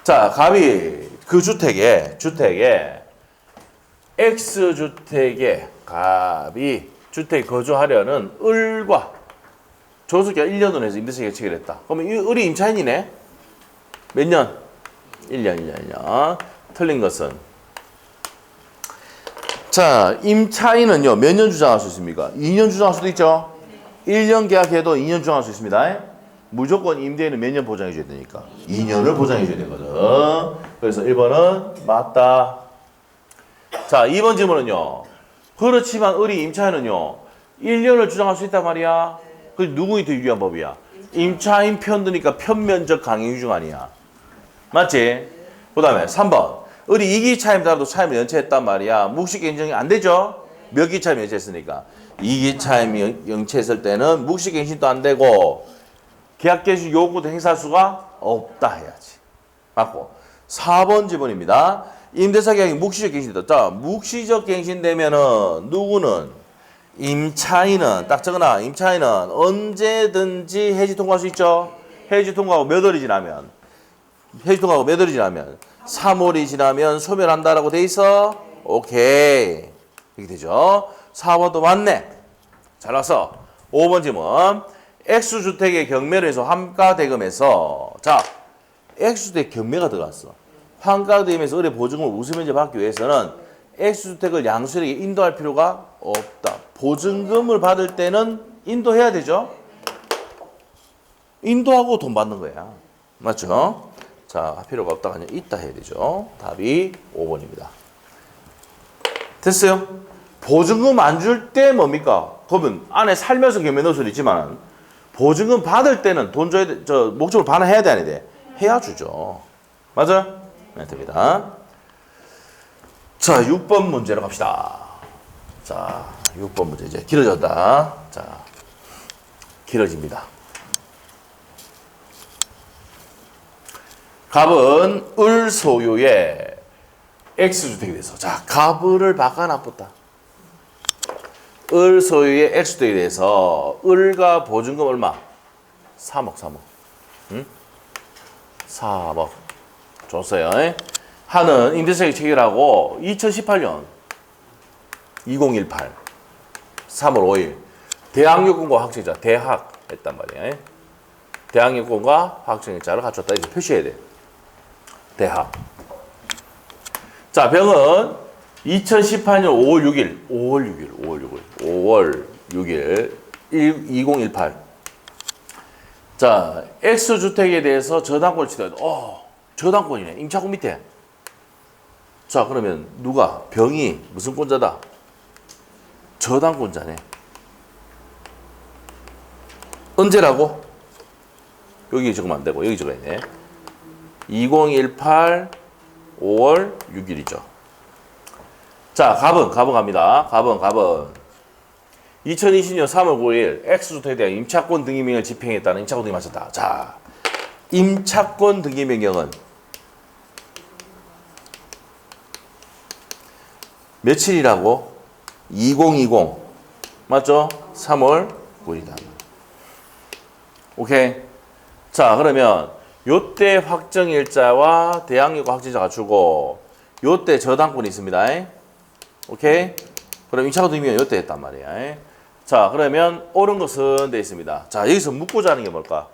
자, 갑이 그 주택에, X주택에 갑이 주택에 거주하려는 을과 조수기가 1년으로 해서 임대차익을 체결했다. 그러면 이 을이 임차인이네? 몇 년? 1년. 틀린 것은? 자, 임차인은요, 몇 년 주장할 수 있습니까? 2년 주장할 수도 있죠? 1년 계약해도 2년 주장할 수 있습니다. 무조건 임대인은 몇 년 보장해줘야 되니까? 2년을 보장해줘야 되거든. 그래서 1번은 맞다. 자, 2번 질문은요. 그렇지만 을이 임차인은요, 1년을 주장할 수 있단 말이야. 그 누구에 더 유리한 법이야? 임차인 편 드니까 편면적 강행 유증 아니야. 맞지? 그 다음에 3번. 을이 2기 차임자라도 차임을 연체했단 말이야. 묵시적 갱신이 안 되죠? 몇 기 차임 연체했으니까. 2기 차임 연체했을 때는 묵시적 갱신도 안 되고 계약 개시 요구도 행사할 수가 없다 해야지. 맞고. 4번 지문입니다. 임대차 계약이 묵시적 갱신이다. 자, 묵시적 갱신되면은 누구는 임차인은 딱 적어놔. 임차인은 언제든지 해지 통과할 수 있죠. 해지 통과하고 몇 월이 지나면 3월이 지나면 소멸한다라고 돼 있어. 오케이. 이렇게 되죠. 4번도 맞네. 잘 왔어. 5번 질문. X주택의 경매를 해서 환가대금에서 자, X주택 경매가 들어갔어. 환가대금에서 을의 보증금을 우수면제 받기 위해서는 X주택을 양수인에게 인도할 필요가 없다. 보증금을 받을 때는 인도해야 되죠. 인도하고 돈 받는 거야. 맞죠? 자, 필요가 없다가 아니라 있다 해야 되죠. 답이 5번입니다. 됐어요? 보증금 안 줄 때 뭡니까? 그러면 안에 살면서 경매 넣을 수도 있지만 보증금 받을 때는 돈 줘야 돼, 목적으로 반환해야 돼, 안 해야 돼? 해야 주죠. 맞아요? 네, 됩니다. 자, 6번 문제로 갑시다. 자, 6번 문제 이제 길어졌다. 자, 길어집니다. 갑은 을 소유의 X주택에 대해서. 자, 갑을 바꿔놨다. 을 소유의 X주택에 대해서 을과 보증금 얼마? 3억. 응? 3억. 줬어요. 하는 임대차익 체결하고 2018년 2018 3월 5일 대학요건과 확정일자 대학 했단 말이에요. 대학요건과 확정일자를 갖췄다. 이렇게 표시해야 돼. 대학. 자, 병은 2018년 5월 6일 2018. 자, X주택에 대해서 저당권을 취득했다. 저당권이네. 임차권 밑에. 자, 그러면 누가? 병이 무슨 권자다? 저당권자네. 언제라고? 여기 적으면 안 되고 여기 적어야 돼. 2018 5월 6일이죠. 자, 갑은 갑니다. 갑은 2020년 3월 9일 X주택에 대한 임차권 등기명령을 집행했다는 임차권 등기 마쳤다. 자, 임차권 등기명령은 며칠이라고? 2020 맞죠? 3월 9일이다. 오케이. 자, 그러면 요때 확정일자와 대항력과 확정일자가 주고 요때 저당권이 있습니다. 오케이? 그럼 임차권 등기명령 요때 했단 말이야. 자, 그러면 옳은 것은 돼 있습니다. 자, 여기서 묻고자 하는 게 뭘까?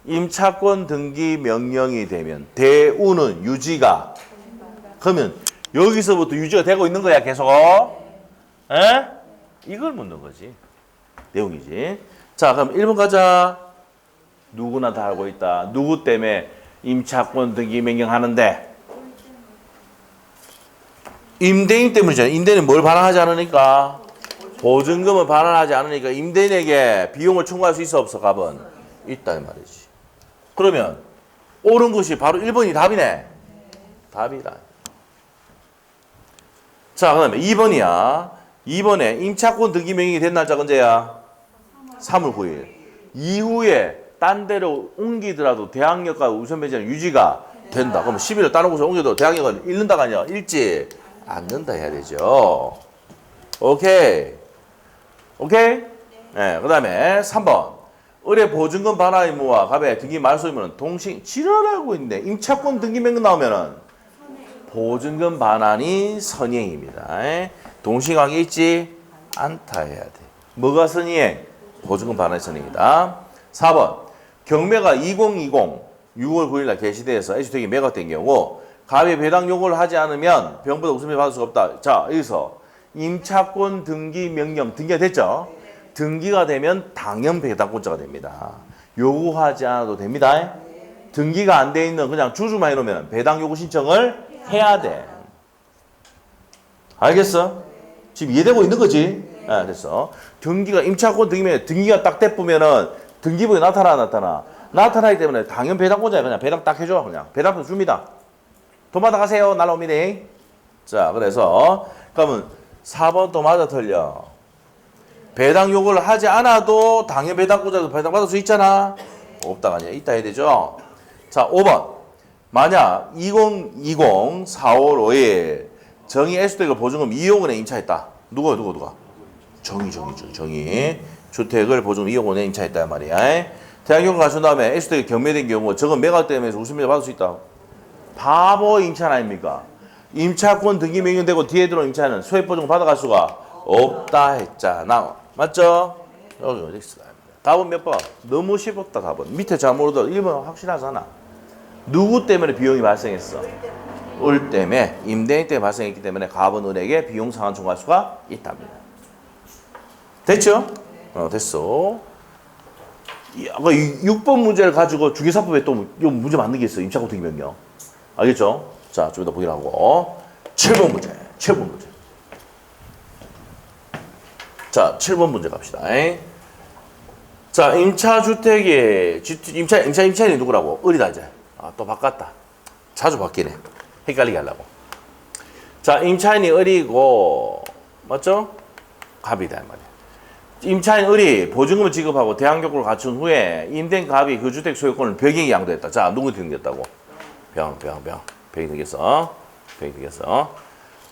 임차권 등기 명령이 되면 대우는 유지가 그러면 여기서부터 유지가 되고 있는 거야 계속. 에? 이걸 묻는 거지. 내용이지. 자, 그럼 1번 가자. 누구나 다 알고 있다. 누구 때문에 임차권 등기 명령하는데? 임대인 때문이잖아요. 임대인은 뭘 반환하지 않으니까? 보증금을 반환하지 않으니까 임대인에게 비용을 청구할 수 있어 없어? 갑은 있다는 말이지. 그러면 옳은 것이 바로 1번이 답이네. 답이다. 자, 그 다음에 2번이야. 2번에 임차권 등기 명의가 된 날짜가 언제야? 3월 9일. 이후에 딴 데로 옮기더라도 대항력과 우선 배제는 유지가 된다. 그러면 11월 다른 곳에 옮겨도 대항력을 잃는다가 아니라 잃지 않는다 해야 되죠. 오케이. 오케이? 네, 그 다음에 3번. 의뢰 보증금 반환 의무와 갑의 등기 말소 의무는 동시 지랄하고 있네. 임차권 등기 명령 나오면은 보증금 반환이 선행입니다. 동시관계 있지 않다 해야 돼. 뭐가 선행? 보증금 반환이 선행이다. 4번. 경매가 2020 6월 9일날 개시돼서 H주택이 매각된 경우 갑의 배당 요구를 하지 않으면 병보다 우선비 받을 수가 없다. 자, 여기서 임차권 등기 명령 등기가 됐죠? 등기가 되면 당연 배당권자가 됩니다. 요구하지 않아도 됩니다. 등기가 안 돼 있는 그냥 주주만 이러면 배당 요구 신청을 해야 돼. 알겠어? 지금 이해되고 있는 거지? 네, 됐어. 등기가 임차권 등기가 딱 돼보면은 등기부에 나타나기 때문에 당연 배당권자야. 그냥 배당 딱 해줘. 그냥 배당권 줍니다. 돈 받아가세요. 날라옵니다. 자, 그래서 그러면 4번 또 맞아 틀려. 배당 요구를 하지 않아도 당연 배당권자도 배당받을 수 있잖아. 없다가 아니야. 있다 해야 되죠. 자, 5번. 만약 2020 4월 5일 정의 S주택을 보증금 2억 원에 임차했다. 누가? 정의. 주택을 보증금 2억 원에 임차했다 말이야. 대항력을 갖춘 다음에 S주택이 경매된 경우 적은 매각되면서 우선비를 받을 수 있다. 바보 임차는 아닙니까? 임차권 등기 명령되고 뒤에 들어온 임차는 소액보증을 받아갈 수가 없다 했잖아. 맞죠? 여기 어디 있어? 답은 몇 번? 너무 쉽었다 답은. 밑에 잘 모르더라도 1번 확실하잖아. 누구 때문에 비용이 발생했어? 을 때문에 임대인 때문에 발생했기 때문에 갑은 을에게 비용 상환 청구할 수가 있답니다. 됐죠? 됐어. 6번 문제를 가지고 주기사법에 또 문제 맞는 게 있어. 임차권 등기 명령. 알겠죠? 자, 좀 이따 보기로 하고 7번 문제. 자, 7번 문제 갑시다. 자, 임차인이 누구라고? 을이다 이제. 또 바꿨다. 자주 바뀌네. 헷갈리게 하려고. 자, 임차인이 을이고 맞죠? 갑이다 말이야. 임차인 을이 보증금을 지급하고 대항력을 갖춘 후에 임대인 갑이 그 주택 소유권을 병에게 양도했다. 자, 누구한테 등겼다고? 병이 등겼어.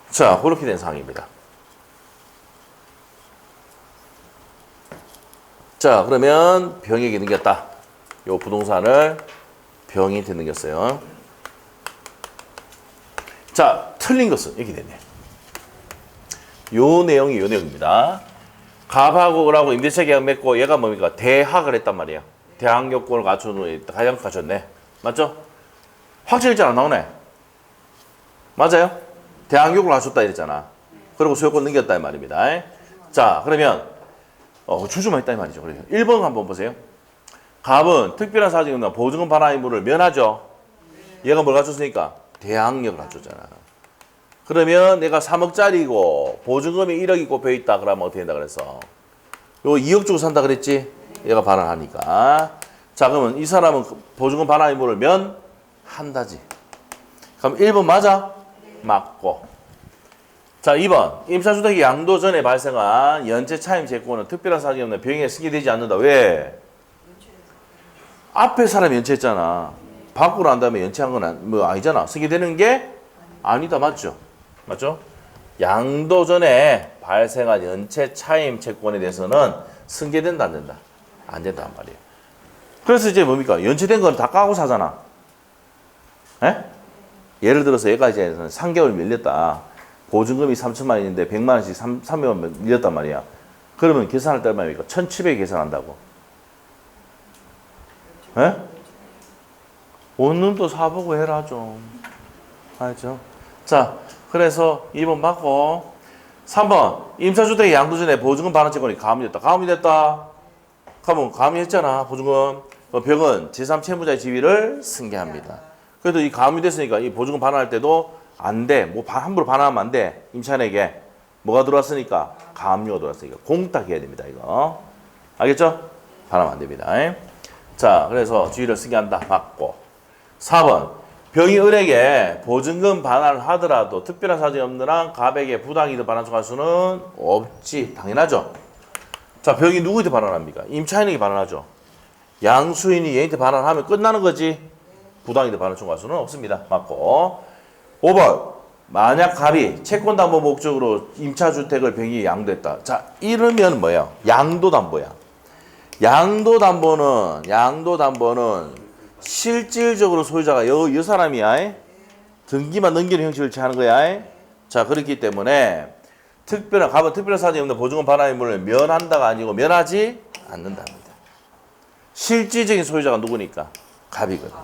자, 그렇게 된 상황입니다. 자, 그러면 병에게 등겼다. 요 부동산을 병인한테 등겼어요. 자, 틀린 것은 이렇게 됐네. 요 내용입니다. 갑하고 을하고 임대차 계약 맺고 얘가 뭡니까? 대학을 했단 말이야. 대학 요건을 갖춘 후에 가장 갖췄네. 맞죠? 확실일자 안 나오네. 맞아요? 대학 요건을 갖췄다 이랬잖아. 그리고 소유권 넘겼다 이 말입니다. 자, 그러면 주주만 있다 이 말이죠. 그래요. 1번 한번 보세요. 갑은 특별한 사정이 없나 보증금 반환 의무를 면하죠. 얘가 뭘 갖췄으니까? 대항력을 갖췄잖아. 그러면 내가 3억짜리고 보증금이 1억이 꼽혀있다. 그러면 어떻게 된다 그랬어? 요 2억 주고 산다 그랬지? 얘가 반환하니까. 자, 그러면 이 사람은 보증금 반환 의무를 면한다지. 그럼 1번 맞아? 맞고. 자, 2번. 임차주택이 양도 전에 발생한 연체 차임 채권은 특별한 사정이 없는 병행에 승계되지 않는다. 왜? 앞에 사람이 연체했잖아. 밖으로 한 다음에 연체한 건 아니잖아. 승계되는 게 아니다. 맞죠? 양도 전에 발생한 연체 차임 채권에 대해서는 승계된다 안 된다? 안 된단 말이에요. 그래서 이제 뭡니까? 연체된 건 다 까고 사잖아. 에? 예를 들어서 얘가 이제 3개월 밀렸다. 보증금이 3천만 원인데 100만 원씩 300만 원 밀렸단 말이야. 그러면 계산할 때 얼마입니까? 1,700 계산한다고. 에? 원룸도 사보고 해라 좀. 알죠? 자, 그래서 2번 맞고 3번 임차주택의 양도 전에 보증금 반환 채권이 가압류됐다. 가압류됐다. 그러면 가압류했잖아. 보증금. 병은 제3채무자의 지위를 승계합니다. 그래도 이 가압류됐으니까 이 보증금 반환할 때도 안 돼. 뭐 함부로 반환하면 안 돼. 임차인에게. 뭐가 들어왔으니까? 가압류가 들어왔으니까. 공탁해야 됩니다. 이거. 알겠죠? 반환하면 안 됩니다. 자, 그래서 주의를 쓰게 한다. 맞고. 4번. 병이 을에게 보증금 반환을 하더라도 특별한 사정이 없는 한 갑에게 부당이득 반환 청구할 수는 없지. 당연하죠. 자, 병이 누구한테 반환합니까? 임차인에게 반환하죠. 양수인이 얘한테 반환하면 끝나는 거지. 부당이득 반환 청구할 수는 없습니다. 맞고. 5번. 만약 갑이 채권담보 목적으로 임차주택을 병이 양도했다. 자, 이러면 뭐예요? 양도담보야. 양도담보는 실질적으로 소유자가 여 사람이야. 등기만 넘기는 형식을 취하는 거야. 자, 그렇기 때문에 갑은 특별한 사정이 없는 보증금 반환 의무를 면한다가 아니고 면하지 않는답니다. 실질적인 소유자가 누구니까? 갑이거든.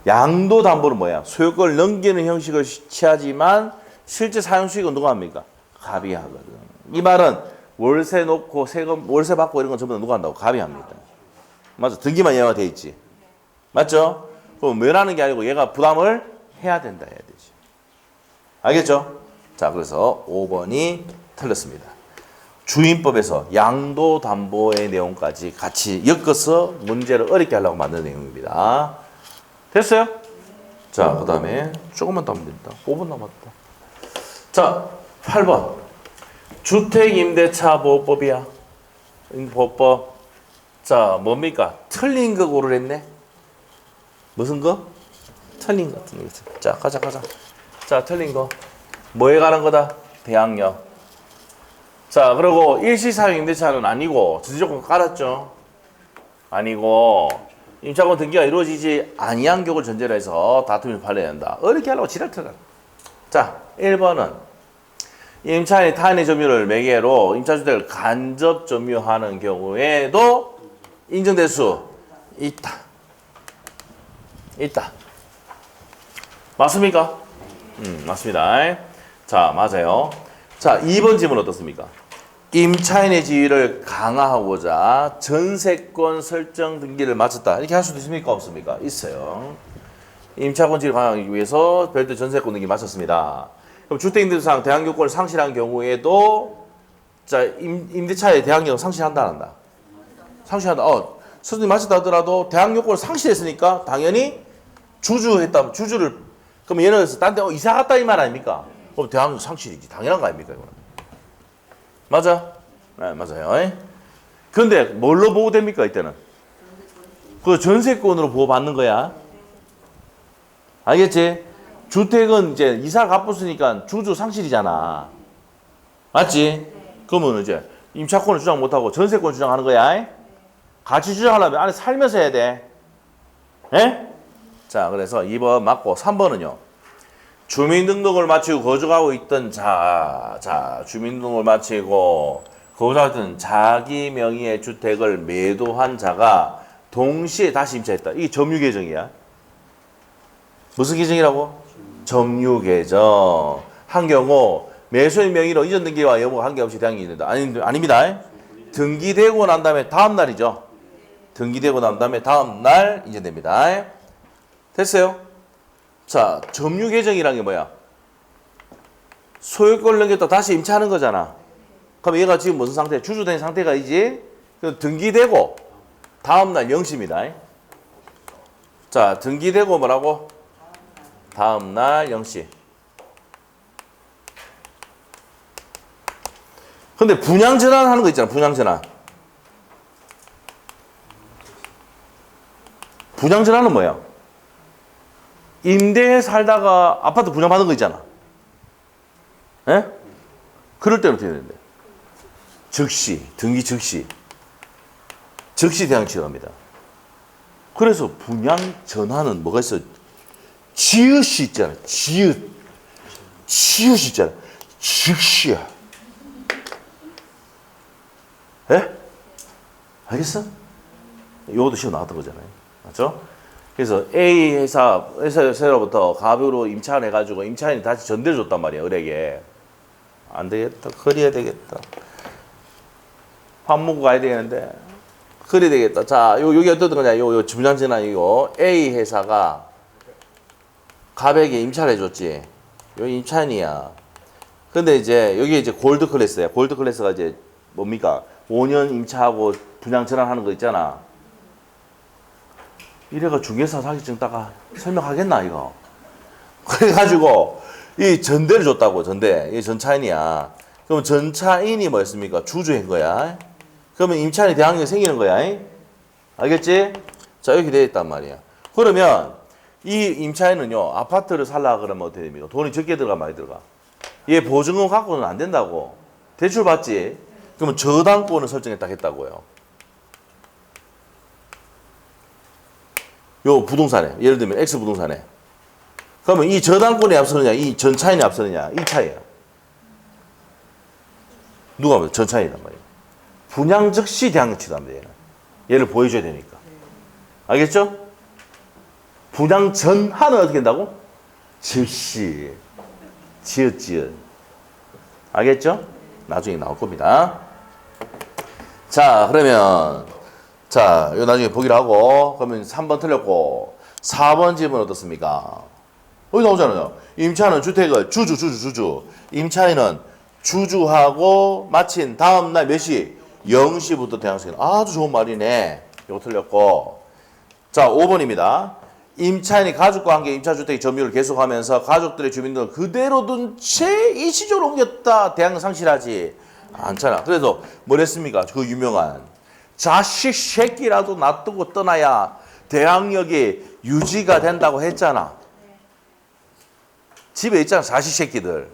양도담보는 뭐야? 소유권을 넘기는 형식을 취하지만 실제 사용 수익은 누가 합니까? 갑이 하거든. 이 말은 월세 놓고 세금 월세 받고 이런 건 전부 다 누가 한다고? 갑이 합니다. 맞아. 등기만 얘가 돼 있지. 맞죠? 그럼 면하는 게 아니고 얘가 부담을 해야 된다 해야 되지. 알겠죠? 자, 그래서 5번이 틀렸습니다. 주임법에서 양도담보의 내용까지 같이 엮어서 문제를 어렵게 하려고 만든 내용입니다. 됐어요? 자, 그 다음에 조금만 더 하면 됩니다. 5분 남았다. 자, 8번. 주택임대차보호법이야. 보호법. 자, 뭡니까? 틀린 거 고르랬네. 무슨 거? 틀린 거. 자, 가자. 자, 틀린 거. 뭐에 관한 거다? 대항력. 자, 그리고 일시사용 임대차는 아니고 전제조건 깔았죠? 아니고 임차권 등기가 이루어지지 아니한 경우를 전제로 해서 다툼이 발생해야 한다. 어렵게 하려고 지랄 틀어라. 자, 1번은 임차인이 타인의 점유를 매개로 임차주택을 간접 점유하는 경우에도 인정될 수 있다. 맞습니까? 맞습니다. 자, 맞아요. 자, 2번 질문 어떻습니까? 임차인의 지위를 강화하고자 전세권 설정 등기를 마쳤다. 이렇게 할 수도 있습니까? 없습니까? 있어요. 임차권 지위를 강화하기 위해서 별도 전세권 등기 마쳤습니다. 그럼 주택임대차상 대항력권을 상실한 경우에도 자, 임대차의 대항력을 상실한다 안 한다? 상실한다. 선생님 마쳤다 하더라도 대항력권을 상실했으니까 당연히 주주를 그럼 예를 들어서 딴 데 이사 갔다 이 말 아닙니까? 그럼 대항력 상실이지. 당연한 거 아닙니까? 이거는. 맞아? 네, 맞아요. 근데 뭘로 보호됩니까, 이때는? 그 전세권으로 보호받는 거야. 알겠지? 주택은 이제 이사 갚았으니까 주주 상실이잖아. 맞지? 그러면 이제 임차권을 주장 못하고 전세권 주장하는 거야. 같이 주장하려면 안에 살면서 해야 돼. 예? 자, 그래서 2번 맞고 3번은요. 주민등록을 마치고 거주하고 있던 주민등록을 마치고 거주하고 있던 자기 명의의 주택을 매도한 자가 동시에 다시 임차했다. 이게 점유계정이야. 무슨 계정이라고? 점유계정. 한 경우 매수인 명의로 이전 등기와 여부가 관계없이 대항이 있는다. 아닙니다. 등기되고 난 다음에 다음 날이죠. 등기되고 난 다음에 다음 날 이전됩니다. 됐어요? 자, 점유계정이란 게 뭐야? 소유권을 넘겼다 다시 임차하는 거잖아. 그럼 얘가 지금 무슨 상태? 주주된 상태가 이제 등기되고 다음날 0시입니다. 자, 등기되고 뭐라고? 다음날 0시. 근데 분양전환 하는 거 있잖아. 분양전환. 분양전환은 뭐야? 임대에 살다가 아파트 분양받은 거 있잖아. 예? 그럴 때는 어떻게 되는데? 즉시, 등기 즉시. 즉시 대항 취득합니다. 그래서 분양 전환은 뭐가 있어? 지읒이 있잖아. 지읒이 있잖아. 즉시야. 예? 알겠어? 요것도 시험 나왔던 거잖아요. 맞죠? 그래서 A 회사로부터 갑으로 임차를 해가지고 임차인이 다시 전대를 줬단 말이야, 을에게. 안 되겠다. 그래야 되겠다. 밥 먹고 가야 되겠는데. 그래야 되겠다. 자, 여기 어떤 거냐. 요 분양전환 이거 A 회사가 갑에게 임차를 해줬지. 여기 임차인이야. 근데 이제 여기 이제 골드 클래스야. 골드 클래스가 이제 뭡니까? 5년 임차하고 분양 전환하는 거 있잖아. 이래가 중개사 사기증 따가 설명하겠나 이거. 그래가지고 이 전대를 줬다고. 전대. 이 전차인이야. 그럼 전차인이 뭐였습니까? 주주인 거야. 그러면 임차인이 대항력이 생기는 거야. 알겠지? 자, 이렇게 되어 있단 말이야. 그러면 이 임차인은요, 아파트를 살라 그러면 어떻게 됩니까? 돈이 적게 들어가, 많이 들어가? 얘 보증금 갖고는 안 된다고. 대출 받지? 그러면 저당권을 설정했다 했다고요. 요 부동산에, 예를 들면 X 부동산에. 그러면 이 저당권이 앞서느냐, 이 전차인이 앞서느냐, 이 차이야. 누가 보면 전차인이란 말이에요. 분양 즉시 대항력 취소합니다, 얘는. 얘를 보여줘야 되니까. 알겠죠? 분양 전하는 어떻게 된다고? 즉시. 지읒. 알겠죠? 나중에 나올 겁니다. 자, 그러면, 자, 요 나중에 보기로 하고, 그러면 3번 틀렸고, 4번 집은 어떻습니까? 여기 나오잖아요. 임차인은 주택을 주주. 임차인은 주주하고 마친 다음날 몇 시? 0시부터 대항력. 아주 좋은 말이네. 이거 틀렸고. 자, 5번입니다. 임차인이 가족과 함께 임차주택의 점유를 계속하면서 가족들의 주민등을 그대로 둔 채 일시적으로 옮겼다. 대항력 상실하지 않잖아. 그래서 뭐랬습니까? 그 유명한 자식 새끼라도 놔두고 떠나야 대항력이 유지가 된다고 했잖아. 집에 있잖아, 자식 새끼들.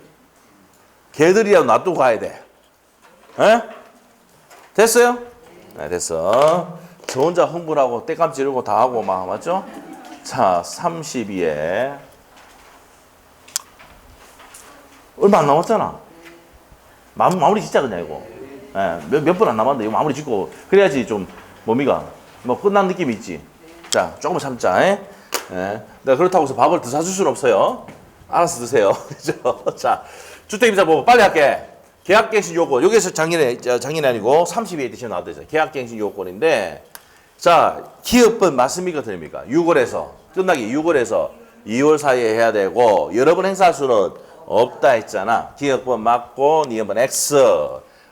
걔들이라도 놔두고 가야 돼. 에? 됐어요? 네, 됐어. 저 혼자 흥분하고 떼감 지르고 다 하고 막, 맞죠? 자, 32에 얼마 안 남았잖아. 마무리 짓자 그냥 이거. 예, 몇 분 안 남았는데 이거 마무리 짓고 그래야지 좀 뭡니까? 뭐 끝난 느낌이 있지. 자, 조금만 참자. 예? 내가 그렇다고 해서 밥을 더 사줄 수는 없어요. 알아서 드세요. 그죠? 자, 주택임자 보고 빨리 할게. 계약갱신 요건. 여기서 작년이 아니고 32에 edition 나왔대죠. 계약갱신 요건인데, 자, 기업은 맞습니까? 틀립니까? 6월에서 끝나기 6월에서 2월 사이에 해야 되고 여러 번 행사할 수는 없다 했잖아. 기업은 맞고 니업은 X.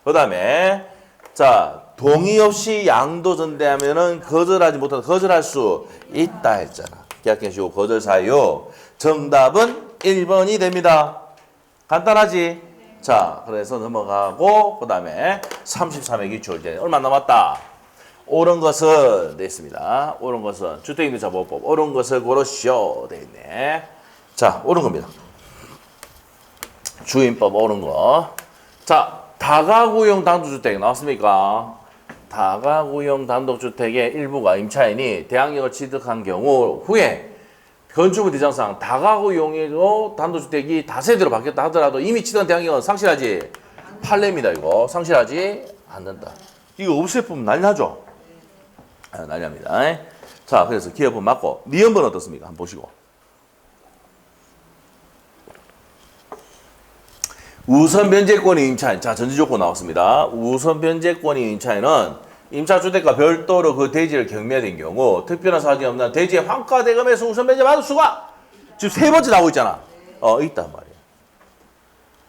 그다음에 자, 동의 없이 양도 전대하면은 거절할 수 있다 했잖아. 계약갱신 요건 거절 사유. 정답은 1번이 됩니다. 간단하지? 자, 그래서 넘어가고 그다음에 33회 기출제 얼마 남았다. 옳은 것은 돼 있습니다. 옳은 것은 주택임대차 보호법 옳은 것을 고르시오 돼 있네. 자, 옳은 겁니다. 주임법 옳은 거. 자, 다가구용 단독주택 나왔습니까? 다가구용 단독주택의 일부가 임차인이 대항력을 취득한 경우 후에 건축물 대장상 다가구용으로 단독주택이 다세대로 바뀌었다 하더라도 이미 취득한 대항력은 상실하지 판례입니다. 이거 상실하지 않는다. 이거 없애면 난리 나죠? 난리 납니다. 자, 그래서 기업은 맞고 니은은 어떻습니까? 한번 보시고. 우선 변제권이 임차인. 자, 전제조건 나왔습니다. 우선 변제권이 임차인은 임차주택과 별도로 그 대지를 경매된 경우 특별한 사정이 없는 대지의 환가대금에서 우선 변제 받을 수가 지금 세 번째 나오고 있잖아. 있단 말이에요.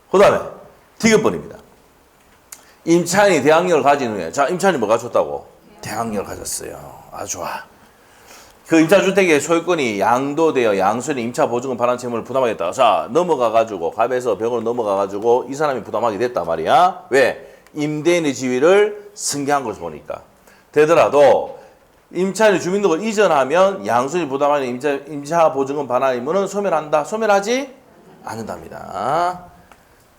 그 다음에 디귿번입니다. 임차인이 대항력을 가진 후에, 자, 임차인이 뭐 가졌다고? 대항력을 가졌어요. 아주 좋아. 그 임차주택의 소유권이 양도되어 양수인이 임차보증금 반환 채무를 부담하겠다. 자, 넘어가가지고 갑에서 벽으로 넘어가가지고 이 사람이 부담하게 됐단 말이야. 왜? 임대인의 지위를 승계한 것을 보니까. 되더라도 임차인이 주민등록을 이전하면 양수인이 부담하는 임차보증금 반환 의무는 소멸한다. 소멸하지 않는답니다.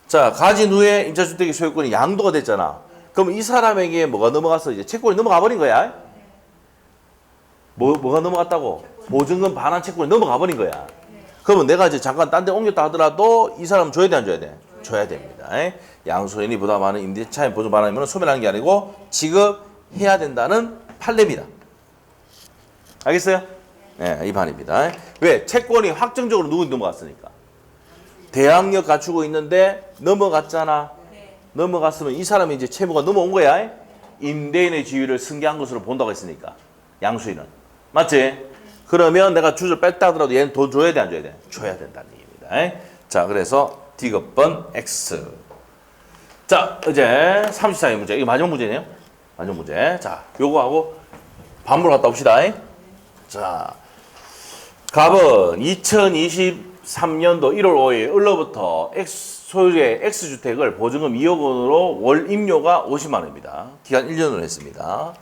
자, 가진 후에 임차주택의 소유권이 양도가 됐잖아. 그럼 이 사람에게 뭐가 넘어갔어? 이제 채권이 넘어가 버린 거야. 뭐가 넘어갔다고? 보증금 반환 채권이 넘어가 버린 거야. 그러면 내가 이제 잠깐 딴 데 옮겼다 하더라도 이 사람 줘야 돼, 안 줘야 돼? 줘야 됩니다. 양수인이 부담하는 임대차인 보증 반환 의무는 소멸하는 게 아니고 지급해야 된다는 판례입니다. 알겠어요? 네, 이 판입니다. 왜? 채권이 확정적으로 누구한테 넘어갔으니까. 대항력 갖추고 있는데 넘어갔잖아. 넘어갔으면 이 사람이 이제 채무가 넘어온 거야. 임대인의 지위를 승계한 것으로 본다고 했으니까. 양수인은. 맞지? 그러면 내가 주주를 뺐다 하더라도 얘는 돈 줘야 돼, 안 줘야 돼? 줘야 된다는 얘기입니다. 자, 그래서 D급번 X. 자, 이제 34의 문제. 이거 마지막 문제네요. 마지막 문제. 자, 요거하고 반문을 갖다 봅시다. 자, 갑은 2023년도 1월 5일 을로부터 소유의 X주택을 보증금 2억 원으로 월 임료가 50만 원입니다. 기간 1년으로 했습니다.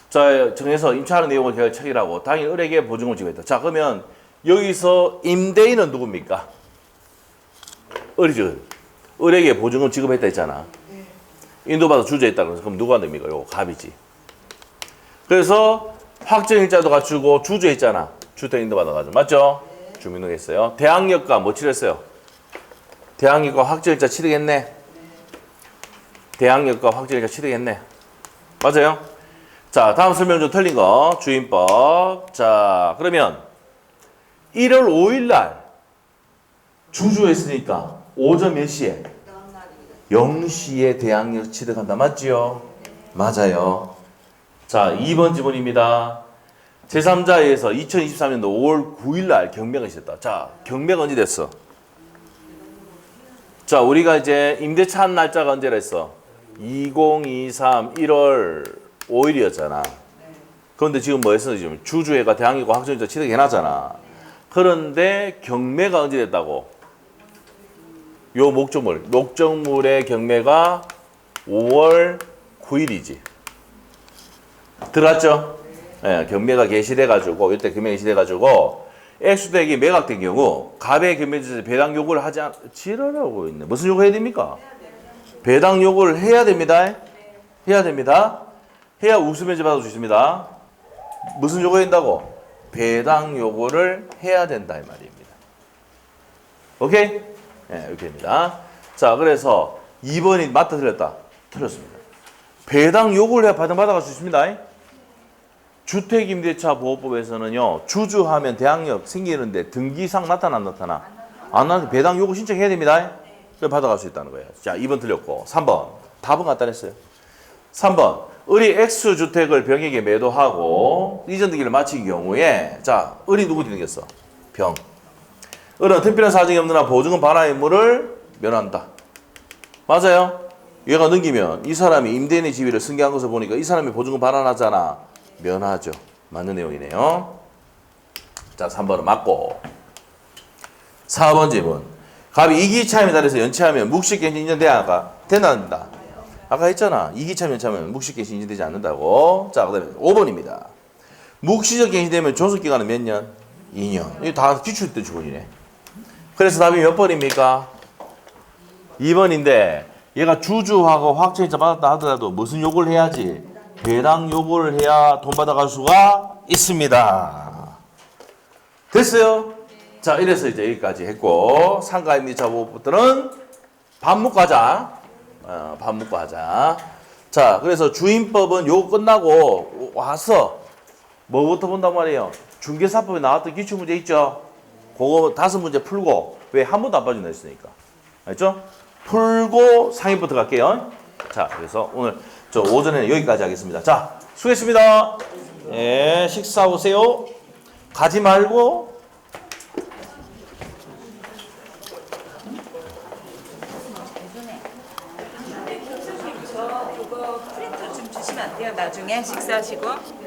자, 정해서 임차하는 내용을 계획 체결하고 당일 을에게 보증금을 지급했다. 자, 그러면 여기서 임대인은 누굽니까? 을이죠. 을에게 보증금 지급했다 했잖아. 인도받아 주저했다 그래서 그럼 누가 됩니까? 요거 갑이지. 그래서 확정일자도 갖추고 주저했잖아. 주택 인도받아가지고. 맞죠? 주민등록했어요. 대항력과 뭐 치렀어요? 대항력과 확정일자 치르겠네. 대항력과 확정일자 치르겠네. 맞아요? 자, 다음 설명 좀 틀린 거. 주임법. 자, 그러면 1월 5일 날 주주했으니까 오전 몇 시에? 0시에 대항력 취득한다. 맞지요? 맞아요. 자, 2번 지문입니다. 제3자에서 2023년도 5월 9일 날 경매가 있었다. 자, 경매가 언제 됐어? 자, 우리가 이제 임대차 한 날짜가 언제라 했어? 2023 1월 5일이었잖아. 그런데 지금 뭐 했어? 지금 주주회가 대항력과 확정일자 취득해놨잖아. 그런데 경매가 언제 됐다고? 요 목적물의 경매가 5월 9일이지. 들어갔죠? 예, 경매가 개시돼가지고, 이때 경매가 개시돼가지고, X주택이 매각된 경우, 갑의 경매주에서 배당 요구를 하지 지랄하고 있네. 무슨 요구 해야 됩니까? 배당 요구를 해야 됩니다. 해야 됩니다. 해야 우수면제 받을 수 있습니다. 무슨 요구 해야 된다고? 배당 요구를 해야 된다, 이 말입니다. 오케이? 네, 이렇게 됩니다. 자, 그래서 2번이 맞다, 틀렸다? 틀렸습니다. 배당 요구를 해야 배당 받아갈 수 있습니다. 주택임대차보호법에서는요, 주주하면 대항력 생기는데 등기상 나타나, 안 나타나? 안 나타나. 배당 요구 신청해야 됩니다. 그래 받아갈 수 있다는 거예요. 자, 2번 틀렸고. 3번. 답은 갖다 냈어요. 3번. 을이 X주택을 병에게 매도하고 이전 등기를 마친 경우에, 자, 을이 누구 등겼어? 병. 을은 특별한 사정이 없는 한 보증금 반환 의무를 면한다. 맞아요? 얘가 넘기면 이 사람이 임대인의 지위를 승계한 것을 보니까 이 사람이 보증금 반환하잖아. 면하죠. 맞는 내용이네요. 자, 3번은 맞고. 4번 질문. 갑이 이기차임에 따라서 연체하면 묵시갱신 인정돼야 된다, 안 된다? 아까 했잖아. 이기차임 연체하면 묵시갱신 인정되지 않는다고. 자, 그 다음에 5번입니다. 묵시적 갱신되면 존속기간은 몇 년? 2년. 이거 다 기출때 주문이네. 그래서 답이 몇 번입니까? 2번인데 얘가 주주하고 확정일자 받았다 하더라도 무슨 요구를 해야지? 배당 요구를 해야 돈 받아갈 수가 있습니다. 됐어요? 자, 이래서 이제 여기까지 했고, 상가임대차 보호법들은 밥 먹고 하자. 밥 먹고 하자. 자, 그래서 주임법은 요거 끝나고 와서 뭐부터 본단 말이에요? 중개사법에 나왔던 기출문제 있죠? 그거 5문제 풀고, 왜 한 번도 안 빠진다 했으니까. 알죠? 풀고 상임부터 갈게요. 자, 그래서 오늘 저 오전에는 여기까지 하겠습니다. 자, 수고했습니다. 예, 식사 오세요. 가지 말고. 그거 프린터 좀 주시면 안 돼요? 나중에 식사하시고.